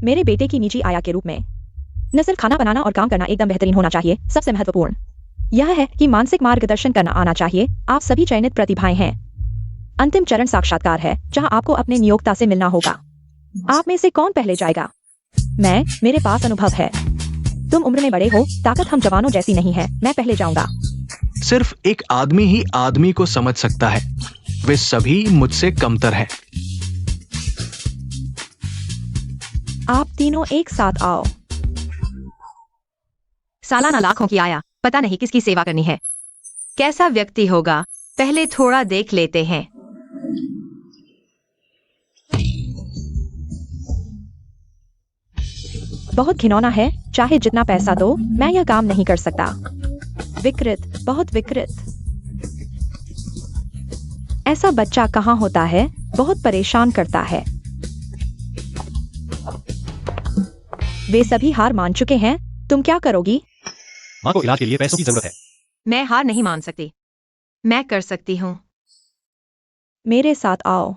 मेरे बेटे की निजी आया के रूप में न सिर्फ खाना बनाना और काम करना एकदम बेहतरीन होना चाहिए, सबसे महत्वपूर्ण यह है कि मानसिक मार्गदर्शन करना आना चाहिए। आप सभी चयनित प्रतिभाएं हैं। अंतिम चरण साक्षात्कार है, जहां आपको अपने नियोक्ता से मिलना होगा। आप में से कौन पहले जाएगा? मेरे पास अनुभव है। तुम उम्र में बड़े हो, ताकत हम जवानों जैसी नहीं है। मैं पहले जाऊंगा। सिर्फ एक आदमी ही आदमी को समझ सकता है। वे सभी मुझसे कमतर हैं। आप तीनों एक साथ आओ। सालाना लाखों की आया, पता नहीं किसकी सेवा करनी है। कैसा व्यक्ति होगा, पहले थोड़ा देख लेते हैं। बहुत घिनौना है, चाहे जितना पैसा दो, मैं यह काम नहीं कर सकता। विकृत, बहुत विकृत। ऐसा बच्चा कहाँ होता है? बहुत परेशान करता है। वे सभी हार मान चुके हैं। तुम क्या करोगी? माँ को इलाज के लिए पैसों की जरूरत है। मैं हार नहीं मान सकती। मैं कर सकती हूँ। मेरे साथ आओ।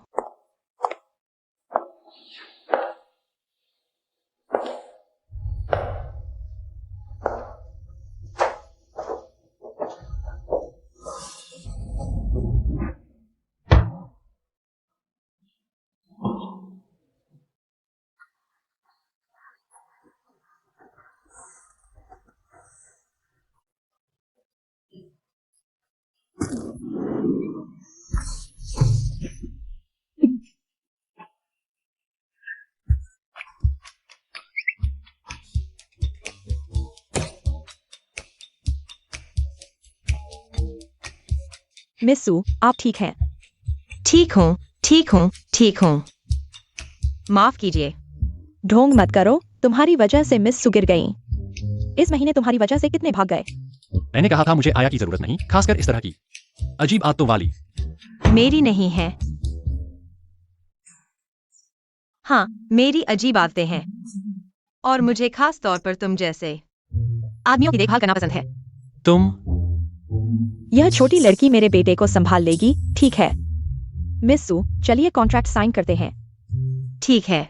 मिस्सू, आप ठीक हैं? ठीक हूँ, ठीक हूँ, ठीक हूँ। माफ कीजिए। ढोंग मत करो, तुम्हारी वजह से मिस्सू गिर गई। इस महीने तुम्हारी वजह से कितने भाग गए? मैंने कहा था मुझे आया की जरूरत नहीं, खासकर इस तरह की अजीब आदतों वाली। मेरी नहीं है। हाँ, मेरी अजीब आदतें हैं। और मुझे खास तौर पर तुम जैसे आदमियों की देखभाल करना पसंद है। तुम यह छोटी लड़की मेरे बेटे को संभाल लेगी, ठीक है? मिस्सू, चलिए कॉन्ट्रैक्ट साइन करते हैं। ठीक है।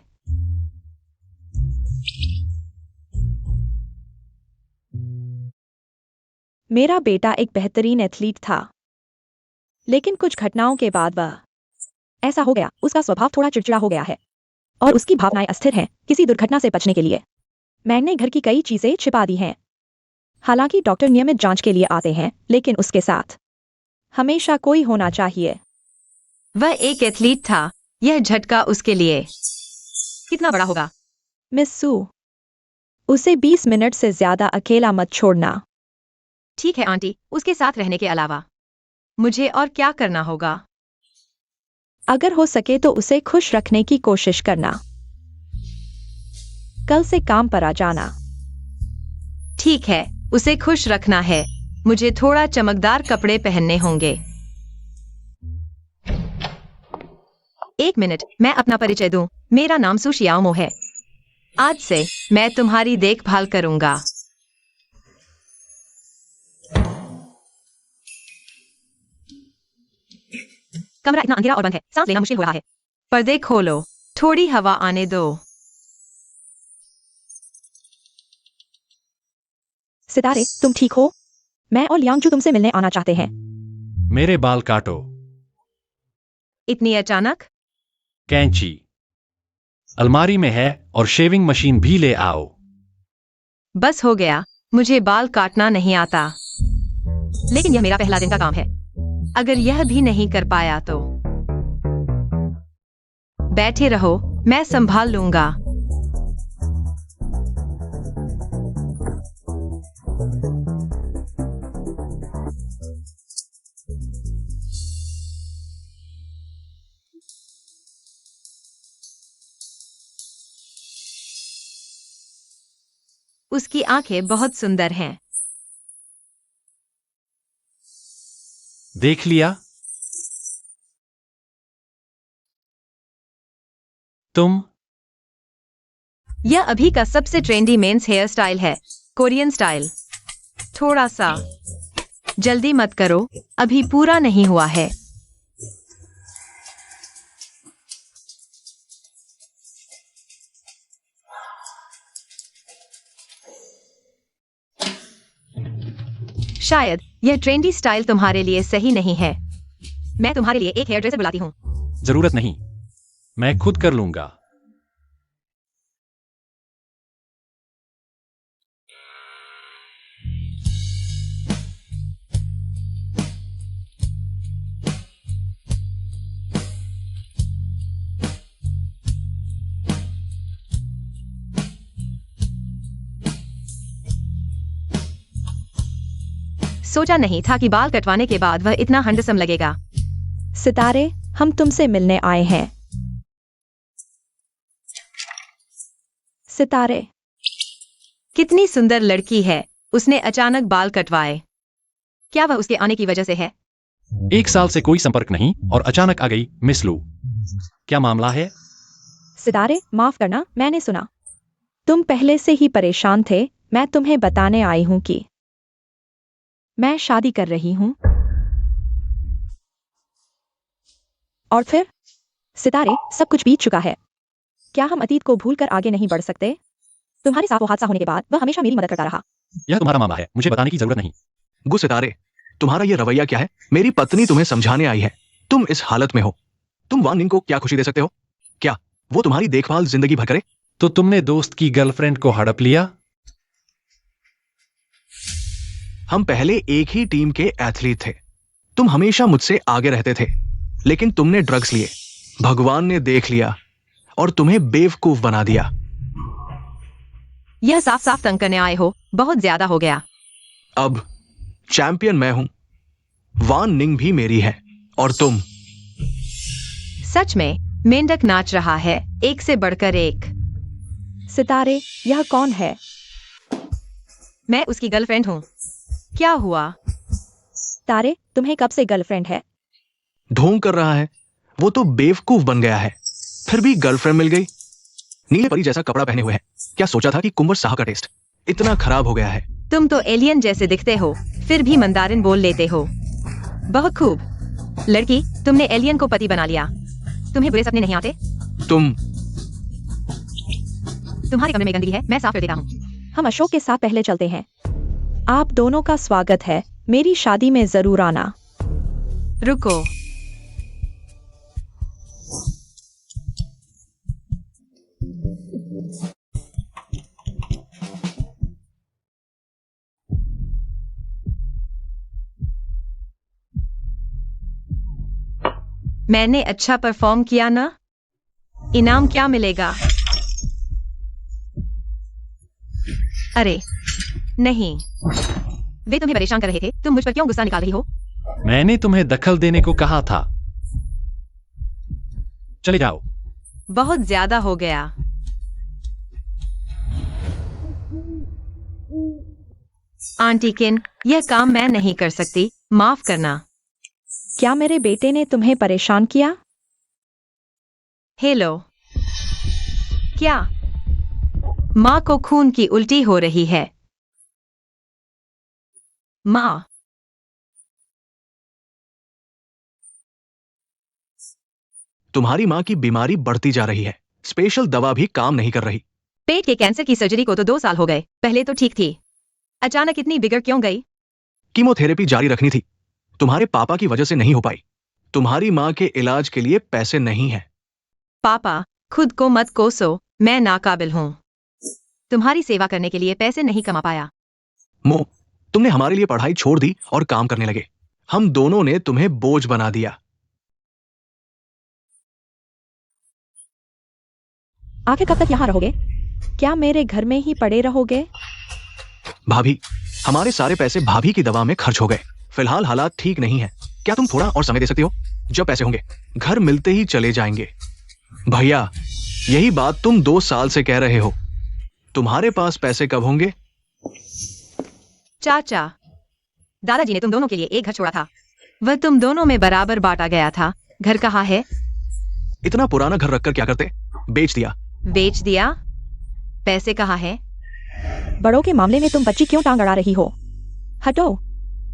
मेरा बेटा एक बेहतरीन एथलीट था, लेकिन कुछ घटनाओं के बाद वह ऐसा हो गया। उसका स्वभाव थोड़ा चिड़चिड़ा हो गया है और उसकी भावनाएं अस्थिर हैं। किसी दुर्घटना से बचने के लिए मैंने घर की कई चीजें छिपा दी हैं। हालांकि डॉक्टर नियमित जांच के लिए आते हैं, लेकिन उसके साथ हमेशा कोई होना चाहिए। वह एक एथलीट था। यह झटका उसके लिए कितना बड़ा होगा? मिस्सू, उसे 20 मिनट से ज्यादा अकेला मत छोड़ना। ठीक है आंटी, उसके साथ रहने के अलावा मुझे और क्या करना होगा? अगर हो सके तो उसे खुश रखने की कोशिश करना। कल से काम पर आ जाना। ठीक है, उसे खुश रखना है। मुझे थोड़ा चमकदार कपड़े पहनने होंगे। एक मिनट, मैं अपना परिचय दूं। मेरा नाम सू शियाओमो है। आज से मैं तुम्हारी देखभाल करूंगा। कमरा इतना अंधेरा और बंद है, सांस लेना मुश्किल हो रहा है। पर्दे खोलो, थोड़ी हवा आने दो। सितारे, तुम ठीक हो? मैं और लियांगजू तुमसे मिलने आना चाहते हैं। मेरे बाल काटो। इतनी अचानक? कैंची अलमारी में है और शेविंग मशीन भी ले आओ। बस हो गया। मुझे बाल काटना नहीं आता, लेकिन यह मेरा पहला दिन का काम है। अगर यह भी नहीं कर पाया तो बैठे रहो, मैं संभाल लूंगा। उसकी आंखें बहुत सुंदर हैं। देख लिया? तुम यह अभी का सबसे ट्रेंडी मेंस हेयर स्टाइल है, कोरियन स्टाइल। थोड़ा सा जल्दी मत करो, अभी पूरा नहीं हुआ है। शायद यह ट्रेंडी स्टाइल तुम्हारे लिए सही नहीं है। मैं तुम्हारे लिए एक हेयर ड्रेसर बुलाती हूँ। जरूरत नहीं, मैं खुद कर लूंगा। सोचा नहीं था कि बाल कटवाने के बाद वह इतना हैंडसम लगेगा। सितारे, हम तुमसे मिलने आए हैं। सितारे, कितनी सुंदर लड़की है। उसने अचानक बाल कटवाए। क्या वह उसके आने की वजह से है? 1 साल से कोई संपर्क नहीं और अचानक आ गई मिस लू। क्या मामला है? सितारे, माफ करना, मैंने सुना तुम पहले से ही परेशान थे। मैं तुम्हें बताने आई हूं कि मैं शादी कर रही हूं। और फिर? सितारे, सब कुछ बीत चुका है। क्या हम अतीत को भूलकर आगे नहीं बढ़ सकते? तुम्हारे साथ वो हादसा होने के बाद वह हमेशा मेरी मदद करता रहा। यह तुम्हारा मामला है, मुझे बताने की जरूरत नहीं। गु सितारे, तुम्हारा ये रवैया क्या है? मेरी पत्नी तुम्हें समझाने आई है। तुम इस हालत में हो। तुम वान निंग को क्या खुशी दे सकते हो? क्या वो तुम्हारी देखभाल जिंदगी भर करे? तो तुमने दोस्त की गर्लफ्रेंड को हड़प लिया? हम पहले एक ही टीम के एथलीट थे। तुम हमेशा मुझसे आगे रहते थे, लेकिन तुमने ड्रग्स लिए। भगवान ने देख लिया और तुम्हें बेवकूफ बना दिया। यह साफ साफ तंग करने आए हो। बहुत ज्यादा हो गया। अब चैंपियन मैं हूं। वान निंग भी मेरी है और तुम। सच में मेंढक नाच रहा है, एक से बढ़कर एक। सितारे, यह कौन है? मैं उसकी गर्लफ्रेंड हूँ। क्या हुआ? तारे, तुम्हें कब से गर्लफ्रेंड है? ढोंग कर रहा है। वो तो बेवकूफ बन गया है। फिर भी गर्लफ्रेंड मिल गई। नीले परी जैसा कपड़ा पहने हुए है। क्या सोचा था कि कुंवर शाह का टेस्ट इतना खराब हो गया है? तुम तो एलियन जैसे दिखते हो, फिर भी मंदारिन बोल लेते हो। बहुत खूब लड़की, तुमने एलियन को पति बना लिया। तुम्हें बुरे सपने नहीं आते? तुम्हारे कमरे में गंदगी है, मैं साफ कर देता हूँ। हम अशोक के साथ पहले चलते हैं। आप दोनों का स्वागत है। मेरी शादी में जरूर आना। रुको, मैंने अच्छा परफॉर्म किया ना? इनाम क्या मिलेगा? अरे नहीं, वे तुम्हें परेशान कर रहे थे। तुम मुझ पर क्यों गुस्सा निकाल रही हो? मैंने तुम्हें दखल देने को कहा था। चले जाओ। बहुत ज्यादा हो गया। आंटी किन, यह काम मैं नहीं कर सकती, माफ करना। क्या मेरे बेटे ने तुम्हें परेशान किया? हेलो, क्या माँ को खून की उल्टी हो रही है? माँ, तुम्हारी माँ की बीमारी बढ़ती जा रही है। स्पेशल दवा भी काम नहीं कर रही। पेट के कैंसर की सर्जरी को तो 2 साल हो गए। पहले तो ठीक थी, अचानक इतनी बिगड़ क्यों गई? कीमोथेरेपी जारी रखनी थी। तुम्हारे पापा की वजह से नहीं हो पाई। तुम्हारी माँ के इलाज के लिए पैसे नहीं हैं। पापा, खुद को मत कोसो, मैं नाकाबिल हूँ। तुम्हारी सेवा करने के लिए पैसे नहीं कमा पाया। मो, तुमने हमारे लिए पढ़ाई छोड़ दी और काम करने लगे। हम दोनों ने तुम्हें बोझ बना दिया। आखिर कब तक यहाँ रहोगे? क्या मेरे घर में ही पड़े रहोगे? भाभी, हमारे सारे पैसे भाभी की दवा में खर्च हो गए। फिलहाल हालात ठीक नहीं है। क्या तुम थोड़ा और समय दे सकती हो? जब पैसे होंगे घर मिलते ही चले जाएंगे। भैया, यही बात तुम 2 साल से कह रहे हो। तुम्हारे पास पैसे कब होंगे? चाचा, दादाजी ने तुम दोनों के लिए एक घर छोड़ा था। वह तुम दोनों में बराबर बांटा गया था। घर कहाँ है? इतना पुराना घर रखकर क्या करते? बेच दिया। बेच दिया? पैसे कहाँ है? बड़ों के मामले में तुम बच्ची क्यों टांग अड़ा रही हो? हटो।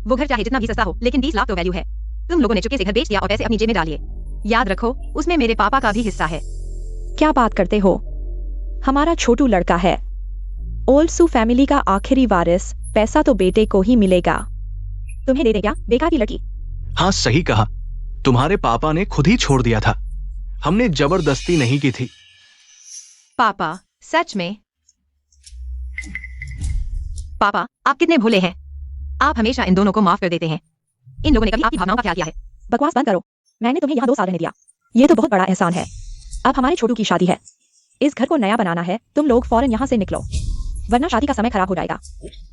वो घर चाहे जितना भी सस्ता हो, लेकिन 20 लाख तो वैल्यू है। तुम लोगों ने चुपके से घर बेच दिया और पैसे अपनी जेब में डालिए। याद रखो, उसमें मेरे पापा का भी हिस्सा है। क्या बात करते हो? हमारा छोटू लड़का है। ओल्सू फैमिली का आखिरी वारिस। पैसा तो बेटे को ही मिलेगा। तुम्हें दे दे क्या, बेकार की लड़की। हाँ सही कहा, तुम्हारे पापा ने खुद ही छोड़ दिया था, हमने जबरदस्ती नहीं की थी। पापा, सच में? पापा, आप कितने भोले हैं। आप हमेशा इन दोनों को माफ कर देते हैं। इन लोगों ने कभी आपकी भावनाओं का ख्याल किया है? बकवास बंद करो, मैंने तुम्हें यहाँ 2 साल रहने दिया, ये तो बहुत बड़ा एहसान है। अब हमारे छोटू की शादी है, इस घर को नया बनाना है, तुम लोग फौरन यहाँ से निकलो, वरना शादी का समय खराब हो जाएगा।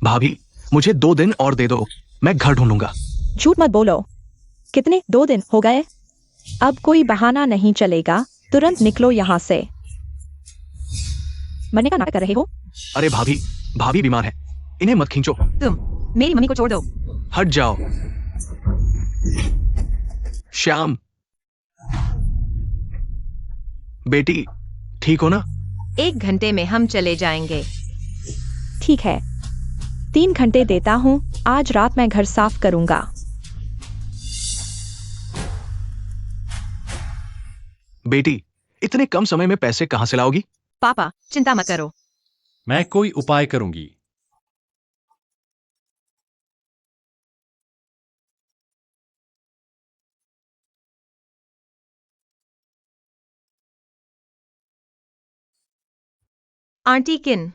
भाभी, मुझे 2 दिन और दे दो, मैं घर ढूंढूंगा। झूठ मत बोलो, कितने 2 दिन हो गए, अब कोई बहाना नहीं चलेगा, तुरंत निकलो यहाँ से। मरने का नाटक कर रहे हो? अरे भाभी, भाभी बीमार है, इन्हें मत खींचो। तुम मेरी मम्मी को छोड़ दो। हट जाओ। श्याम, बेटी ठीक हो ना? 1 घंटे में हम चले जाएंगे। ठीक है, 3 घंटे देता हूँ, आज रात मैं घर साफ करूंगा। बेटी, इतने कम समय में पैसे कहाँ से लाओगी? पापा, चिंता मत करो। मैं कोई उपाय करूंगी। आंटी किन?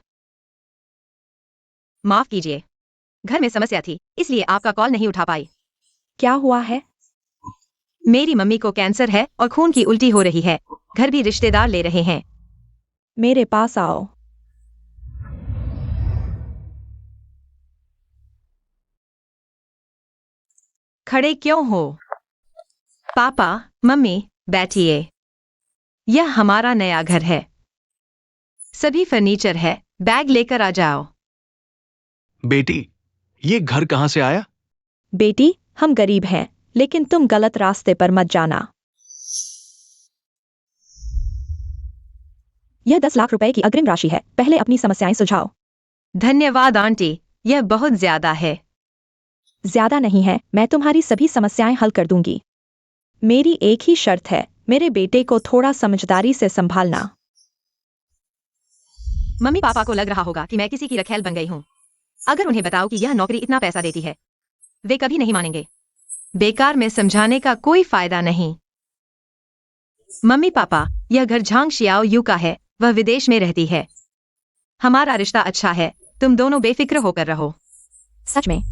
माफ कीजिए, घर में समस्या थी, इसलिए आपका कॉल नहीं उठा पाई। क्या हुआ है? मेरी मम्मी को कैंसर है और खून की उल्टी हो रही है, घर भी रिश्तेदार ले रहे हैं। मेरे पास आओ। खड़े क्यों हो? पापा, मम्मी, बैठिए। यह हमारा नया घर है, सभी फर्नीचर है, बैग लेकर आ जाओ। बेटी, ये घर कहाँ से आया? बेटी, हम गरीब हैं, लेकिन तुम गलत रास्ते पर मत जाना। यह 10 लाख रुपए की अग्रिम राशि है, पहले अपनी समस्याएं सुलझाओ। धन्यवाद आंटी, यह बहुत ज्यादा है। ज्यादा नहीं है, मैं तुम्हारी सभी समस्याएं हल कर दूंगी। मेरी एक ही शर्त है, मेरे बेटे को थोड़ा समझदारी से संभालना। मम्मी पापा को लग रहा होगा कि मैं किसी की रखेल बन गई हूँ। अगर उन्हें बताओ कि यह नौकरी इतना पैसा देती है, वे कभी नहीं मानेंगे। बेकार में समझाने का कोई फायदा नहीं। मम्मी पापा, यह घर झांग शियाओ यू का है, वह विदेश में रहती है। हमारा रिश्ता अच्छा है, तुम दोनों बेफिक्र होकर रहो। सच में?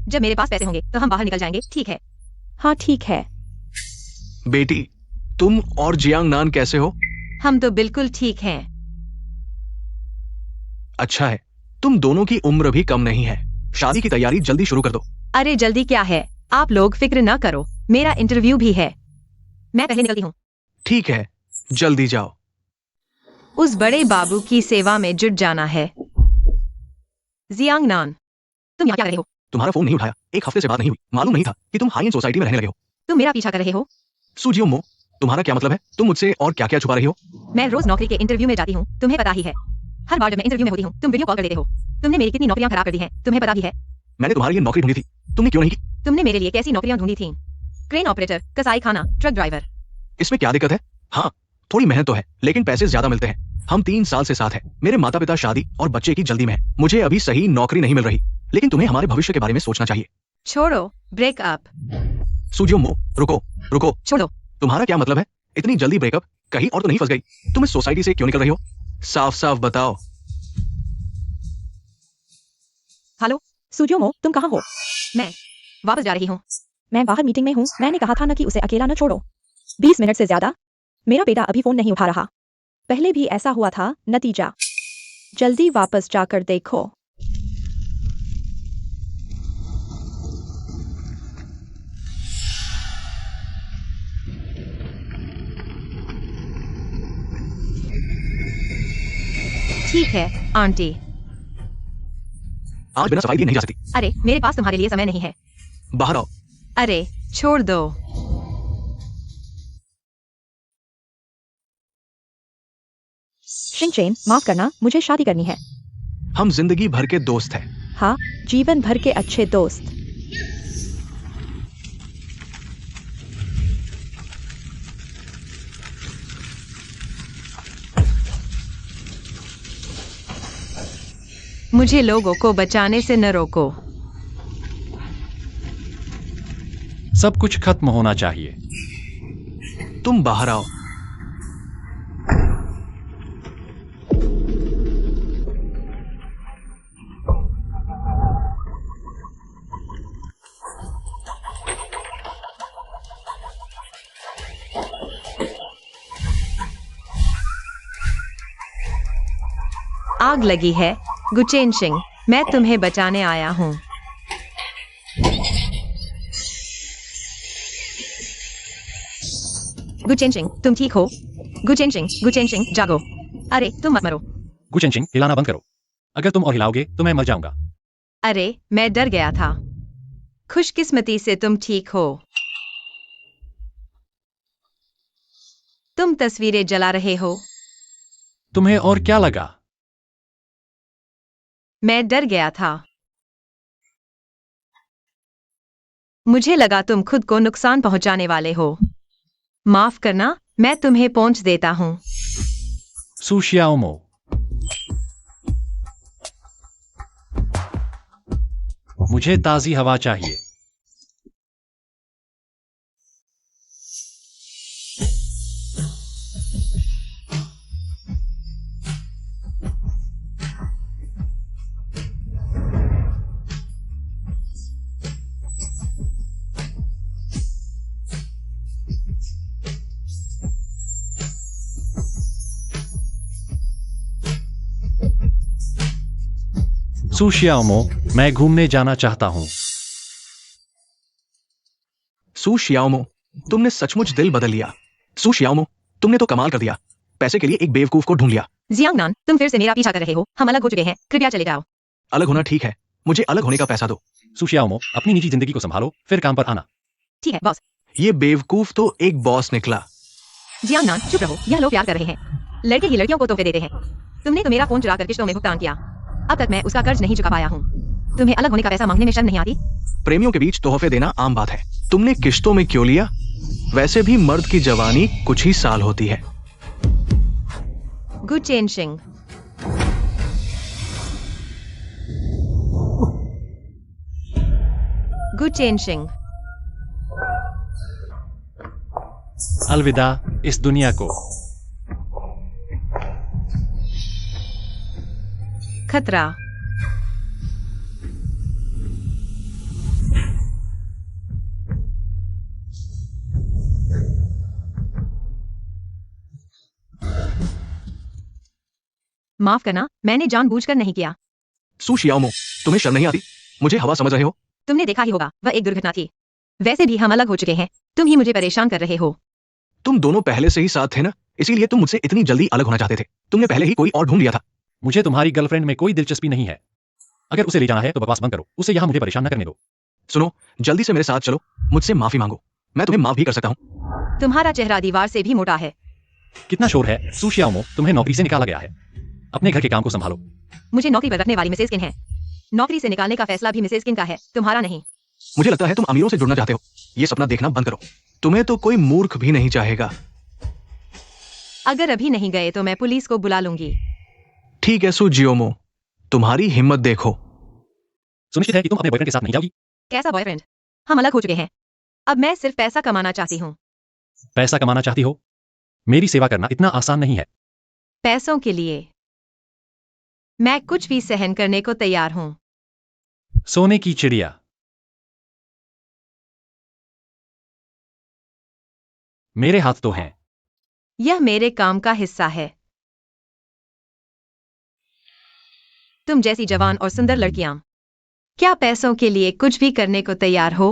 जब मेरे पास पैसे होंगे तो हम बाहर निकल जाएंगे, ठीक है? हाँ ठीक है। बेटी, तुम और जियांग नान कैसे हो? हम तो बिल्कुल ठीक हैं। अच्छा है, तुम दोनों की उम्र भी कम नहीं है, शादी की तैयारी जल्दी शुरू कर दो। अरे जल्दी क्या है, आप लोग फिक्र न करो, मेरा इंटरव्यू भी है। मैं पहले निकलती हूँ। ठीक है, जल्दी जाओ। उस बड़े बाबू की सेवा में जुट जाना है। जियांग नान, तुम यहाँ क्या कर रहे हो? तुम्हारा फोन नहीं उठाया, 1 हफ्ते से बात नहीं हुई, मालूम नहीं था कि तुम हाई एंड सोसाइटी में रहने लगे हो। तुम मेरा पीछा कर रहे हो? सुजियो मो, तुम्हारा क्या मतलब है? तुम मुझसे और क्या क्या छुपा रही हो? मैं रोज नौकरी के इंटरव्यू में जाती हूँ, तुम्हें पता ही है। हर बार जब मैं इंटरव्यू में होती हूँ, तुम वीडियो कॉल कर देते हो। तुमने मेरी कितनी नौकरियां खराब कर दी हैं, तुम्हें पता भी है। मैंने तुम्हारे लिए नौकरी ढूंढी थी, तुमने क्यों नहीं की? तुमने मेरे लिए कैसी नौकरियां ढूंढी थीं? क्रेन ऑपरेटर, कसाई खाना, ट्रक ड्राइवर। इसमें क्या दिक्कत है? हाँ, थोड़ी मेहनत तो है, लेकिन पैसे ज्यादा मिलते हैं। हम 3 साल से साथ हैं, मेरे माता पिता शादी और बच्चे की जल्दी में है, मुझे अभी सही नौकरी नहीं मिल रही, लेकिन तुम्हें हमारे भविष्य के बारे में सोचना चाहिए। छोड़ो, ब्रेकअप। सुजियो मो, रुको रुको, छोड़ो। तुम्हारा क्या मतलब है? इतनी जल्दी ब्रेकअप? कहीं और तो नहीं फंस गई? तुम इस सोसाइटी से क्यों निकल रही हो? साफ साफ बताओ। हेलो, सुजियोमो, तुम कहाँ हो? मैं वापस जा रही हूँ। मैं बाहर मीटिंग में हूँ, मैंने कहा था ना कि उसे अकेला न छोड़ो। 20 मिनट से ज्यादा? मेरा बेटा अभी फोन नहीं उठा रहा, पहले भी ऐसा हुआ था, नतीजा जल्दी वापस जाकर देखो। ठीक है आंटी। आज बिना सफाई दिए नहीं जा सकती। अरे मेरे पास तुम्हारे लिए समय नहीं है। बाहर आओ। अरे छोड़ दो। शिनचेन, माफ करना, मुझे शादी करनी है। हम जिंदगी भर के दोस्त हैं। हाँ, जीवन भर के अच्छे दोस्त। मुझे लोगों को बचाने से न रोको। सब कुछ खत्म होना चाहिए। तुम बाहर आओ। आग लगी है गुचेन सिंह, मैं तुम्हें बचाने आया हूँ। गुचेन सिंह, तुम ठीक हो? गुचेन सिंह, जागो। अरे तुम मत मरो। गुचेन सिंह, हिलाना बंद करो। अगर तुम और हिलाओगे तो मैं मर जाऊंगा। अरे मैं डर गया था। खुशकिस्मती से तुम ठीक हो। तुम तस्वीरें जला रहे हो। तुम्हें और क्या लगा? मैं डर गया था। मुझे लगा तुम खुद को नुकसान पहुंचाने वाले हो। माफ करना, मैं तुम्हें पहुंच देता हूं। सू शियाओमो, मुझे ताजी हवा चाहिए। सू शियाओमो, मैं घूमने जाना चाहता हूं। सू शियाओमो, तुमने सचमुच दिल बदल लिया। सू शियाओमो, तुमने तो कमाल कर दिया। पैसे के लिए एक बेवकूफ को ढूंढ लिया। जियांगनान, तुम फिर से मेरा पीछा कर रहे हो। हम अलग हो चुके हैं, कृपया चले जाओ। अलग होना ठीक है, मुझे अलग होने का पैसा दो। सू शियाओमो, अपनी निजी जिंदगी को संभालो, फिर काम पर आना। ठीक है बॉस। ये बेवकूफ तो एक बॉस निकला। जियांगनान, चुप रहो। यह लोग प्यार कर रहे हैं। लड़के ही लड़कियों को तोहफे देते हैं। तुमने तो मेरा फोन चुरा कर किश्तों में भुगतान किया। अब तक मैं उसका कर्ज नहीं चुका पाया हूँ। तुम्हें अलग होने का पैसा मांगने में शर्म नहीं आती? प्रेमियों के बीच तोहफे देना आम बात है। तुमने किश्तों में क्यों लिया? वैसे भी मर्द की जवानी कुछ ही साल होती है। गुचेन सिंह, गुचेन सिंह, अलविदा इस दुनिया को। खतरा। माफ करना, मैंने जानबूझकर नहीं किया। सू शियाओमो, तुम्हें शर्म नहीं आती? मुझे हवा समझ रहे हो? तुमने देखा ही होगा, वह एक दुर्घटना थी। वैसे भी हम अलग हो चुके हैं। तुम ही मुझे परेशान कर रहे हो। तुम दोनों पहले से ही साथ थे ना, इसीलिए तुम मुझसे इतनी जल्दी अलग होना चाहते थे। तुमने पहले ही कोई और ढूंढ लिया था। मुझे तुम्हारी गर्लफ्रेंड में कोई दिलचस्पी नहीं है। अगर उसे ले जाना है तो बकवास बंद करो, उसे यहाँ मुझे परेशान न करने दो। सुनो, जल्दी से मेरे साथ चलो, मुझसे माफी मांगो। मैं तुम्हें माफ भी कर सकता हूँ। तुम्हारा चेहरा दीवार से भी मोटा है। कितना शोर है? सू शियाओमो, तुम्हें नौकरी से निकाला गया है। अपने घर के काम को संभालो। मुझे नौकरी पर रखने वाली मिसेज किन है। नौकरी से निकालने का फैसला भी मिसेज किन का है, तुम्हारा नहीं। मुझे लगता है तुम अमीरों से जुड़ना चाहते हो। ये सपना देखना बंद करो। तुम्हें तो कोई मूर्ख भी नहीं चाहेगा। अगर अभी नहीं गए तो मैं पुलिस को बुला लूंगी। ठीक है सू जियोमो, तुम्हारी हिम्मत देखो। सुनिश्चित है कि तुम अपने बॉयफ्रेंड के साथ नहीं जाओगी। कैसा बॉयफ्रेंड? हम अलग हो चुके हैं। अब मैं सिर्फ पैसा कमाना चाहती हूँ। पैसा कमाना चाहती हो? मेरी सेवा करना इतना आसान नहीं है। पैसों के लिए मैं कुछ भी सहन करने को तैयार हूँ। सोने की चिड़िया। मेरे हाथ तो हैं। यह मेरे काम का हिस्सा है। तुम जैसी जवान और सुंदर लड़कियां क्या पैसों के लिए कुछ भी करने को तैयार हो?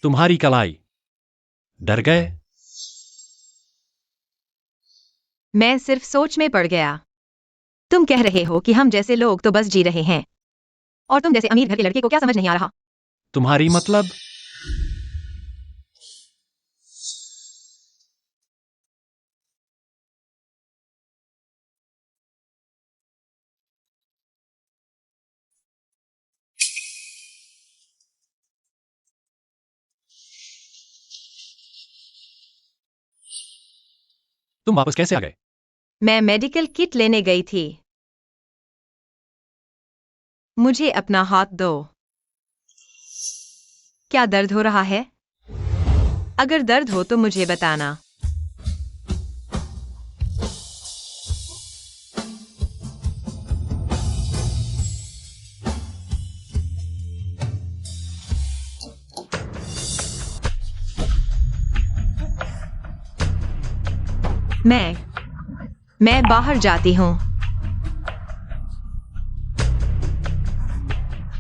तुम्हारी कलाई। डर गए? मैं सिर्फ सोच में पड़ गया। तुम कह रहे हो कि हम जैसे लोग तो बस जी रहे हैं, और तुम जैसे अमीर घर के लड़के को क्या समझ नहीं आ रहा? तुम्हारी मतलब? तुम वापस कैसे आ गए? मैं मेडिकल किट लेने गई थी। मुझे अपना हाथ दो। क्या दर्द हो रहा है? अगर दर्द हो तो मुझे बताना। मैं बाहर जाती हूँ।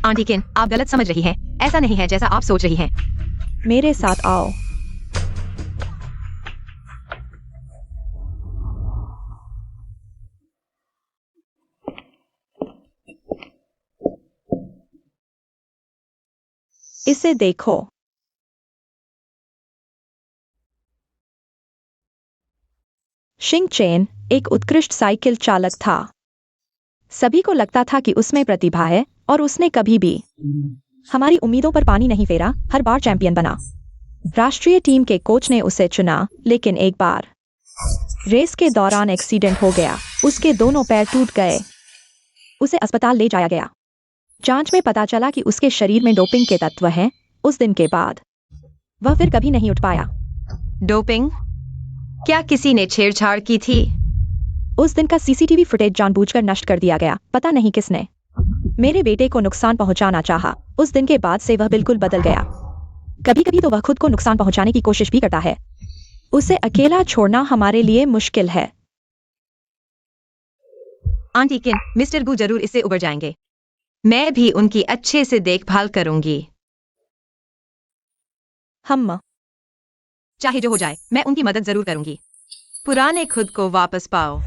आंटी किन, आप गलत समझ रही हैं। ऐसा नहीं है जैसा आप सोच रही हैं। मेरे साथ आओ। इसे देखो। शिंग चेन एक उत्कृष्ट साइकिल चालक था। सभी को लगता था कि उसमें प्रतिभा है और उसने कभी भी हमारी उम्मीदों पर पानी नहीं फेरा, हर बार चैंपियन बना। राष्ट्रीय टीम के कोच ने उसे चुना, लेकिन एक बार रेस के दौरान एक्सीडेंट हो गया। उसके दोनों पैर टूट गए। उसे अस्पताल ले जाया गया। जांच में पता चला कि उसके शरीर में डोपिंग के तत्व हैं। उस दिन के बाद वह फिर कभी नहीं उठ पाया। डोपिंग? क्या किसी ने छेड़छाड़ की थी? उस दिन का सीसीटीवी फुटेज जानबूझकर नष्ट कर दिया गया। पता नहीं किसने। मेरे बेटे को नुकसान पहुंचाना चाहा। उस दिन के बाद से वह बिल्कुल बदल गया। कभी कभी तो वह खुद को नुकसान पहुंचाने की कोशिश भी करता है। उसे अकेला छोड़ना हमारे लिए मुश्किल है। आंटी किन, मिस्टर गू जरूर इससे उबर जाएंगे। मैं भी उनकी अच्छे से देखभाल करूंगी। हम चाहे जो हो जाए, मैं उनकी मदद जरूर करूंगी। पुराने खुद को वापस पाओ।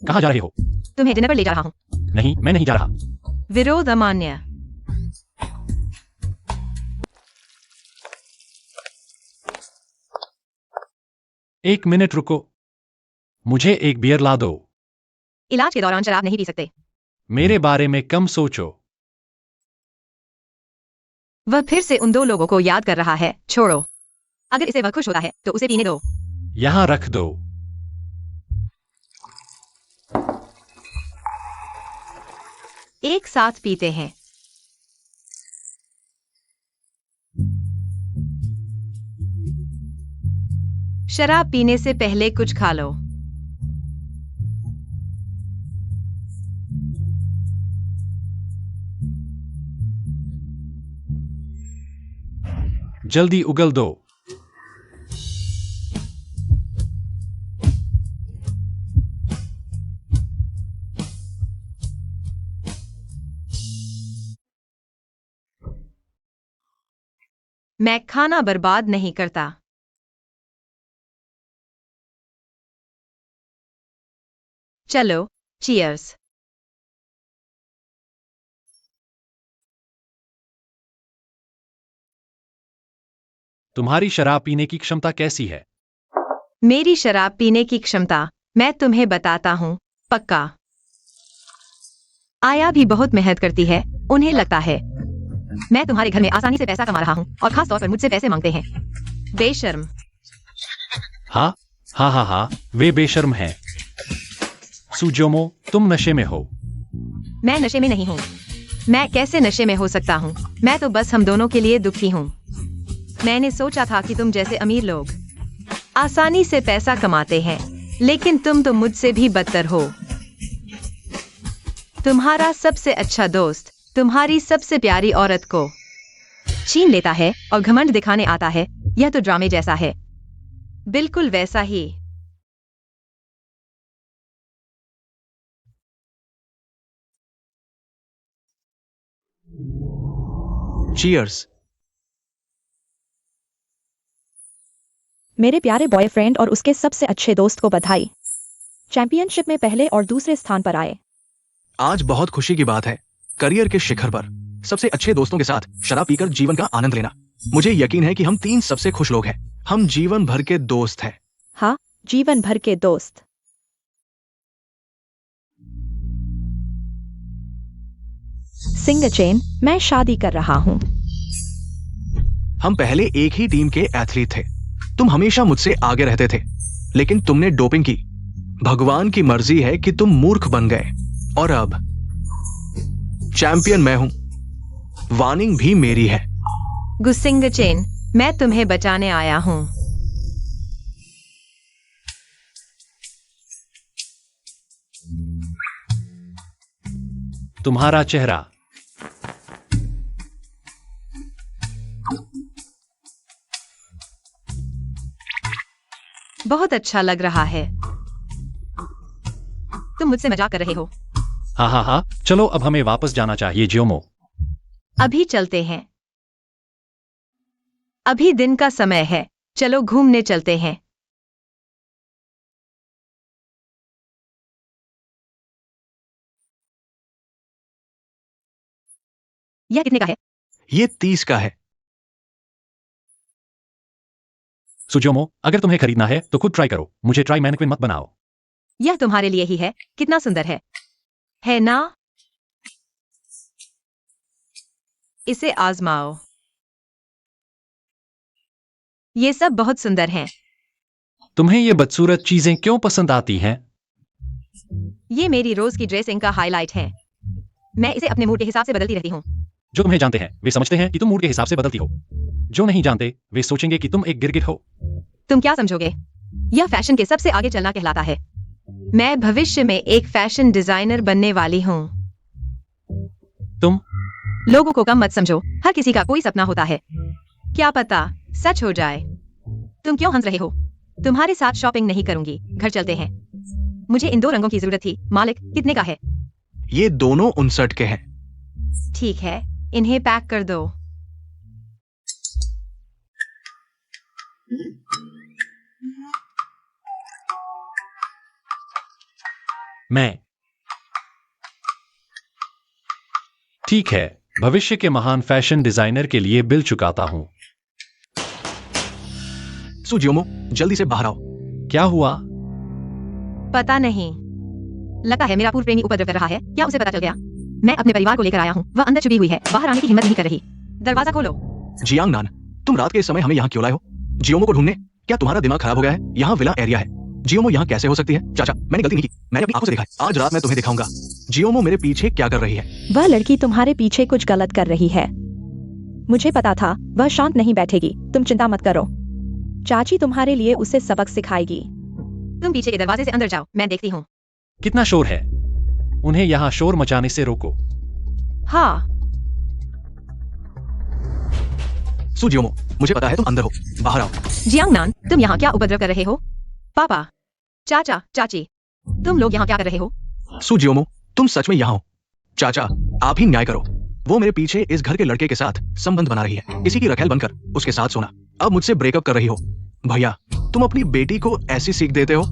कहाँ जा रहे हो? तुम्हें डिनर पर ले जा रहा हूँ। नहीं, मैं नहीं जा रहा। विरोध अमान्य। एक मिनट रुको। मुझे एक बियर ला दो। इलाज के दौरान शराब नहीं पी सकते। मेरे बारे में कम सोचो। वह फिर से उन दो लोगों को याद कर रहा है। छोड़ो। अगर इसे वह खुश होता है तो उसे पीने दो। यहाँ रख दो। एक साथ पीते हैं। शराब पीने से पहले कुछ खा लो। जल्दी उगल दो। मैं खाना बर्बाद नहीं करता। चलो, चीयर्स। तुम्हारी शराब पीने की क्षमता कैसी है? मेरी शराब पीने की क्षमता मैं तुम्हें बताता हूँ। पक्का। आया भी बहुत मेहनत करती है। उन्हें लगता है मैं तुम्हारे घर में आसानी से पैसा कमा रहा हूँ और खास तौर पर मुझसे पैसे मांगते हैं। बेशर्म। हाँ हाँ हाँ हाँ, वे बेशर्म हैं। सुजोमो, तुम नशे में हो। मैं नशे में नहीं हूँ। मैं कैसे नशे में हो सकता हूँ? मैं तो बस हम दोनों के लिए दुखी हूँ। मैंने सोचा था कि तुम जैसे अमीर लोग आसानी से पैसा कमाते हैं, लेकिन तुम तो मुझसे भी बदतर हो। तुम्हारा सबसे अच्छा दोस्त तुम्हारी सबसे प्यारी औरत को छीन लेता है और घमंड दिखाने आता है। यह तो ड्रामे जैसा है। बिल्कुल वैसा ही। चीयर्स। मेरे प्यारे बॉयफ्रेंड और उसके सबसे अच्छे दोस्त को बधाई। चैंपियनशिप में पहले और दूसरे स्थान पर आए। आज बहुत खुशी की बात है। करियर के शिखर पर सबसे अच्छे दोस्तों के साथ शराब पीकर जीवन का आनंद लेना। मुझे यकीन है कि हम 3 सबसे खुश लोग हैं। हम जीवन भर के दोस्त हैं। हाँ, जीवन भर के दोस्त। सिंग चेन, मैं शादी कर रहा हूँ। हम पहले एक ही टीम के एथलीट थे। तुम हमेशा मुझसे आगे रहते थे, लेकिन तुमने डोपिंग की। भगवान की मर्जी है कि तुम मूर्ख बन गए। और अब चैंपियन मैं हूं, वार्निंग भी मेरी है। गुस्सिंग चेन, मैं तुम्हें बचाने आया हूं। तुम्हारा चेहरा। बहुत अच्छा लग रहा है। तुम मुझसे मजाक कर रहे हो। हाँ हाँ हाँ, चलो अब हमें वापस जाना चाहिए जियोमो। अभी चलते हैं। अभी दिन का समय है, चलो घूमने चलते हैं। यह कितने का है? ये 30 का है। सुजोमो, अगर तुम्हें खरीदना है तो खुद ट्राई करो, मुझे ट्राई मैनेक्विन मत बनाओ। यह तुम्हारे लिए ही है। कितना सुंदर है ना? इसे आजमाओ। ये सब बहुत सुंदर हैं। तुम्हें ये बदसूरत चीजें क्यों पसंद आती हैं? ये मेरी रोज की ड्रेसिंग का हाईलाइट है। मैं इसे अपने मूड के हिसाब से बदलती रहती हूँ। जो तुम्हें जानते हैं वे समझते हैं कि तुम मूड के हिसाब से बदलती हो। जो नहीं जानते वे सोचेंगे कि तुम एक गिरगिट हो। तुम क्या समझोगे? यह फैशन के सबसे आगे चलना कहलाता है। मैं भविष्य में एक फैशन डिजाइनर बनने वाली हूँ। तुम लोगों को कम मत समझो, हर किसी का कोई सपना होता है। क्या पता सच हो जाए। तुम क्यों हंस रहे हो? तुम्हारे साथ शॉपिंग नहीं करूंगी, घर चलते हैं। मुझे इन 2 रंगों की जरूरत थी। मालिक, कितने का है? ये दोनों 59 के हैं। ठीक है, इन्हें पैक कर दो। मैं ठीक है, भविष्य के महान फैशन डिजाइनर के लिए बिल चुकाता हूं। सुजियोमो, जल्दी से बाहर आओ। क्या हुआ? पता नहीं, लगता है मेरा पूर्व प्रेमी उपद्रव कर रहा है। क्या उसे पता चल गया? मैं अपने परिवार को लेकर आया हूँ, वह अंदर छुपी हुई है, बाहर आने की हिम्मत नहीं कर रही। दरवाजा खोलो। जियांग नान, तुम रात के इस समय हमें यहाँ क्यों लाए हो? जियोमो को ढूंढने? क्या तुम्हारा दिमाग खराब हो गया है? यहाँ विला एरिया है। जियोमो यहाँ कैसे हो सकती है? चाचा, मैंने गलती नहीं की, मैंने अपनी आंखों से देखा है। आज रात मैं तुम्हें दिखाऊंगा। जियोमो मेरे पीछे क्या कर रही है? वह लड़की तुम्हारे पीछे कुछ गलत कर रही है। मुझे पता था वह शांत नहीं बैठेगी। तुम चिंता मत करो, चाची तुम्हारे लिए उसे सबक सिखाएगी। तुम पीछे के दरवाजे से अंदर जाओ, मैं देखती हूँ। कितना शोर है? उन्हें यहाँ शोर मचाने से रोको। हाँ, सुजियोमो, मुझे पता है तुम अंदर हो, बाहर आओ। जियांग नान, तुम यहाँ क्या उपद्रव कर रहे हो? पापा, चाचा, चाची, तुम लोग यहाँ क्या कर रहे हो? सुजियोमो, तुम सच में यहाँ हो? चाचा, आप ही न्याय करो। वो मेरे पीछे इस घर के लड़के के साथ संबंध बना रही है, इसी की रखेल बनकर उसके साथ सोना। अब मुझसे ब्रेकअप कर रही हो। भैया, तुम अपनी बेटी को ऐसी सीख देते हो?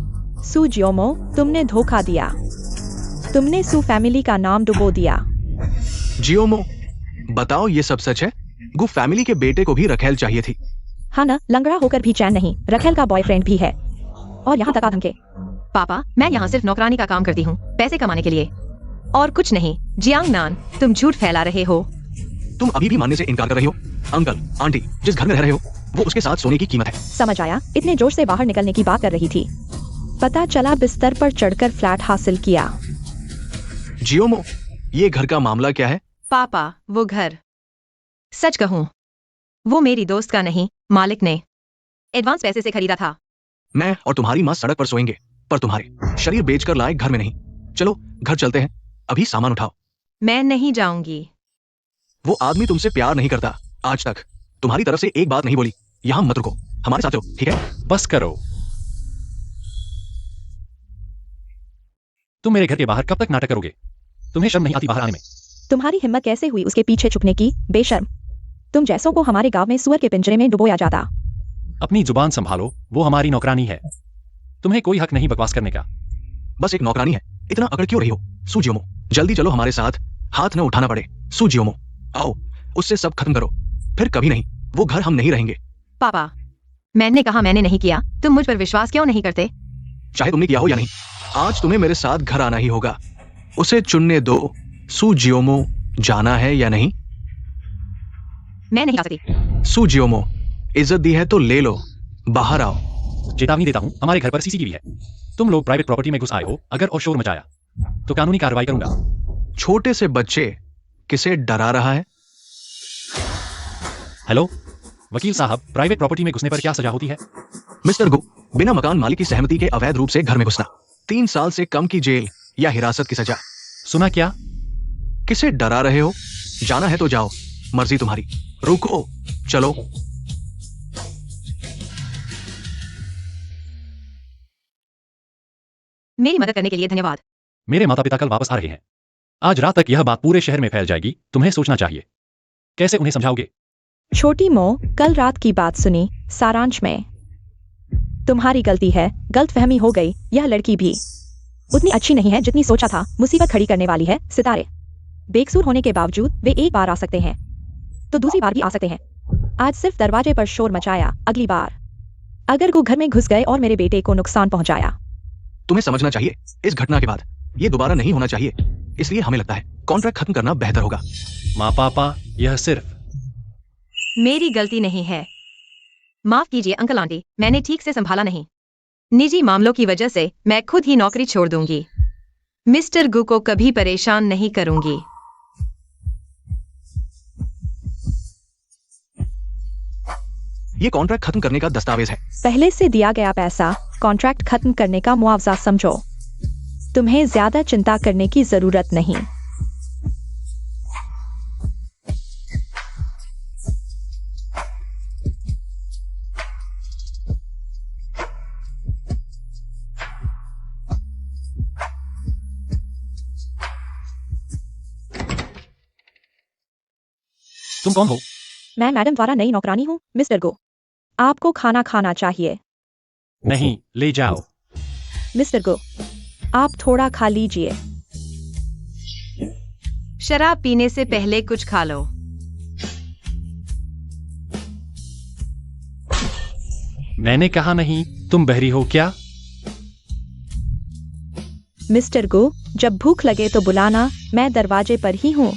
सुजियोमो, तुमने धोखा दिया। तुमने सू फैमिली का नाम डुबो दिया। जियोमो, बताओ ये सब सच है? गु फैमिली के बेटे को भी रखेल चाहिए थी। हाँ ना, लंगड़ा होकर भी चैन नहीं। रखेल का बॉयफ्रेंड भी है, और यहाँ तक आ धमके। पापा, मैं यहाँ सिर्फ नौकरानी का काम करती हूँ, पैसे कमाने के लिए, और कुछ नहीं। जियांग नान, तुम झूठ फैला रहे हो। तुम अभी भी मानने से इनकार कर रही हो? अंकल, आंटी, जिस घर में रह रहे हो वो उसके साथ सोने की कीमत है। समझ आया, इतने जोश से बाहर निकलने की बात कर रही थी। पता चला बिस्तर पर चढ़कर फ्लैट हासिल किया। जियोमो, ये घर का मामला क्या है? पापा, वो घर, सच कहूँ, वो मेरी दोस्त का नहीं, मालिक ने एडवांस पैसे से खरीदा था। मैं और तुम्हारी माँ सड़क पर सोएंगे, पर तुम्हारे शरीर बेचकर लाए घर में नहीं। चलो घर चलते हैं, अभी सामान उठाओ। मैं नहीं जाऊंगी। वो आदमी तुमसे प्यार नहीं करता, आज तक तुम्हारी तरफ से एक बात नहीं बोली। यहाँ मत रुको, हमारे साथ रहो, ठीक है? बस करो। तुम मेरे घर के बाहर कब तक नाटक करोगे? तुम्हें शर्म नहीं आती बाहर आने में? तुम्हारी हिम्मत कैसे हुई उसके पीछे छुपने की, बेशर्म। तुम जैसों को हमारे गांव में सुअर के पिंजरे में डुबोया जाता। अपनी जुबान संभालो, वो हमारी नौकरानी है। तुम्हें कोई हक नहीं बकवास करने का। बस एक नौकरानी है, इतना अकड़ क्यों रही हो? सुजियोमो, जल्दी चलो हमारे साथ, हाथ न उठाना पड़े। सुजियोमो, आओ, उससे सब खत्म करो, फिर कभी नहीं, वो घर हम नहीं रहेंगे। पापा, मैंने कहा मैंने नहीं किया, तुम मुझ पर विश्वास क्यों नहीं करते? चाहे तुमने किया हो या नहीं, आज तुम्हें मेरे साथ घर आना ही होगा। उसे चुनने दो, सुजियोमो, जाना है या नहीं? मैं नहीं आ सकती। सुजियोमो, इज्जत दी है तो ले लो, बाहर आओ। चेतावनी देता हूँ, हमारे घर पर सीसीटीवी है। तुम लोग प्राइवेट प्रॉपर्टी में घुस आए हो, अगर और शोर मचाया तो कानूनी कार्रवाई करूंगा। छोटे से बच्चे किसे डरा रहा है? हेलो वकील साहब, प्राइवेट प्रॉपर्टी में घुसने पर क्या सजा होती है? मिस्टर गो, बिना मकान मालिक की सहमति के अवैध रूप से घर में घुसना, 3 साल से कम की जेल या हिरासत की सजा। सुना क्या? किसे डरा रहे हो? जाना है तो जाओ, मर्जी तुम्हारी। रुको, चलो। मेरी मदद करने के लिए धन्यवाद। मेरे माता पिता कल वापस आ रहे हैं। आज रात तक यह बात पूरे शहर में फैल जाएगी। तुम्हें सोचना चाहिए। कैसे उन्हें समझाओगे? छोटी मो कल रात की बात सुनी। सारांश में, तुम्हारी गलती है, गलतफहमी हो गई। यह लड़की भी उतनी अच्छी नहीं है जितनी सोचा था। मुसीबत खड़ी करने वाली है। सितारे बेकसूर होने के बावजूद वे एक बार आ सकते हैं तो दूसरी बार भी आ सकते हैं। आज सिर्फ दरवाजे पर शोर मचाया, अगली बार अगर वो घर में घुस गए और मेरे बेटे को नुकसान पहुंचाया। तुम्हें समझना चाहिए, इस घटना के बाद ये दोबारा नहीं होना चाहिए। इसलिए हमें लगता है कॉन्ट्रैक्ट खत्म करना बेहतर होगा। माँ पापा, यह सिर्फ मेरी गलती नहीं है। माफ कीजिए अंकल आंटी, मैंने ठीक से संभाला नहीं। निजी मामलों की वजह से मैं खुद ही नौकरी छोड़ दूंगी। मिस्टर गु को कभी परेशान नहीं करूंगी। ये कॉन्ट्रैक्ट खत्म करने का दस्तावेज है। पहले से दिया गया पैसा कॉन्ट्रैक्ट खत्म करने का मुआवजा समझो। तुम्हें ज्यादा चिंता करने की जरूरत नहीं। तुम कौन हो? मैं मैडम द्वारा नई नौकरानी हूँ। मिस्टर गो, आपको खाना खाना चाहिए। नहीं, ले जाओ। मिस्टर गो, आप थोड़ा खा लीजिए। शराब पीने से पहले कुछ खा लो। मैंने कहा नहीं। तुम बहरी हो क्या? मिस्टर गो, जब भूख लगे तो बुलाना, मैं दरवाजे पर ही हूँ।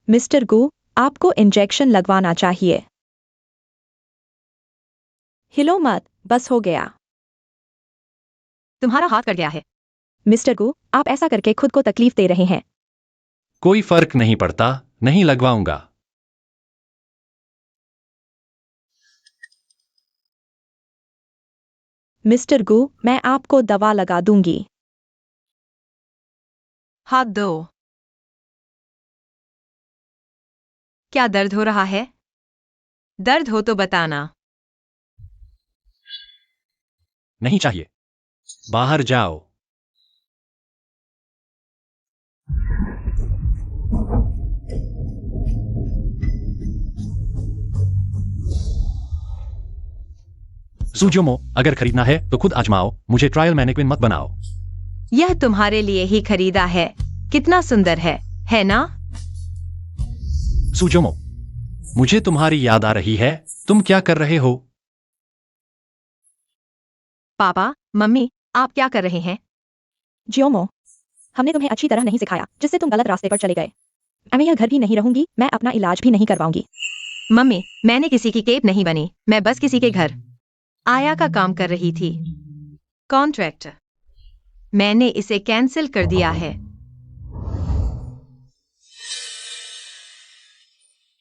मिस्टर गो, आपको इंजेक्शन लगवाना चाहिए। हिलो मत, बस हो गया। तुम्हारा हाथ कट गया है। मिस्टर गो, आप ऐसा करके खुद को तकलीफ दे रहे हैं। कोई फर्क नहीं पड़ता, नहीं लगवाऊंगा। मिस्टर गो, मैं आपको दवा लगा दूंगी। हाथ दो। क्या दर्द हो रहा है? दर्द हो तो बताना। नहीं चाहिए। बाहर जाओ। सुजोमो, अगर खरीदना है तो खुद आजमाओ। मुझे ट्रायल मैनेक्विन मत बनाओ। यह तुम्हारे लिए ही खरीदा है। कितना सुंदर है ना? सुजोमो, मुझे तुम्हारी याद आ रही है। तुम क्या कर रहे हो? पापा, मम्मी, आप क्या कर रहे हैं? जियोमो, हमने तुम्हें अच्छी तरह नहीं सिखाया, जिससे तुम गलत रास्ते पर चले गए। मैं यह घर भी नहीं रहूंगी, मैं अपना इलाज भी नहीं करवाऊंगी। मम्मी, मैंने किसी की केप नहीं बनी। मैं बस किसी के घर आया का काम कर रही थी। कॉन्ट्रैक्ट मैंने इसे कैंसिल कर दिया है।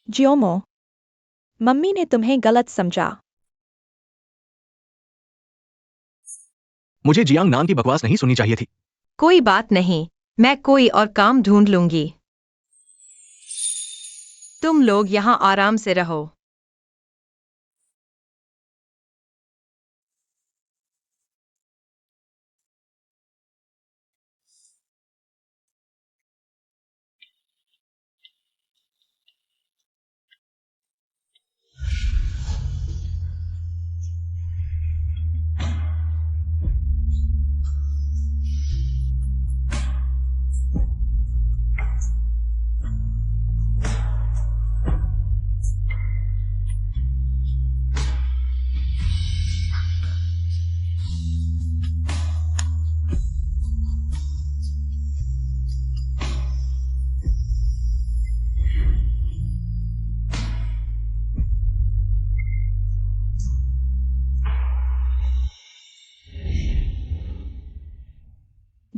जियोमो, मम्मी ने तुम्हें गलत समझा। मुझे जियांग नान की बकवास नहीं सुननी चाहिए थी। कोई बात नहीं, मैं कोई और काम ढूंढ लूंगी। तुम लोग यहाँ आराम से रहो।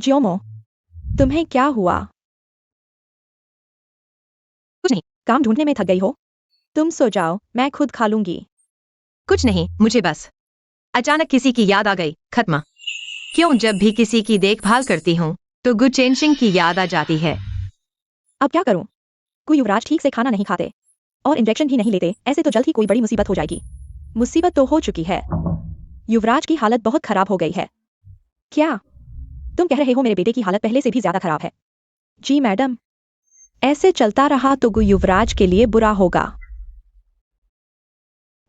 ज्योमो, तुम्हें क्या हुआ? कुछ नहीं। काम ढूंढने में थक गई हो? तुम सो जाओ, मैं खुद खा लूंगी। कुछ नहीं, मुझे बस अचानक किसी की याद आ गई। खत्म। क्यों जब भी किसी की देखभाल करती हूँ तो गुचेंशिंग की याद आ जाती है। अब क्या करूं? कोई युवराज ठीक से खाना नहीं खाते और इंजेक्शन भी नहीं लेते, ऐसे तो जल्द ही कोई बड़ी मुसीबत हो जाएगी। मुसीबत तो हो चुकी है। युवराज की हालत बहुत खराब हो गई है। क्या तुम कह रहे हो मेरे बेटे की हालत पहले से भी ज्यादा खराब है? जी मैडम, ऐसे चलता रहा तो युवराज के लिए बुरा होगा।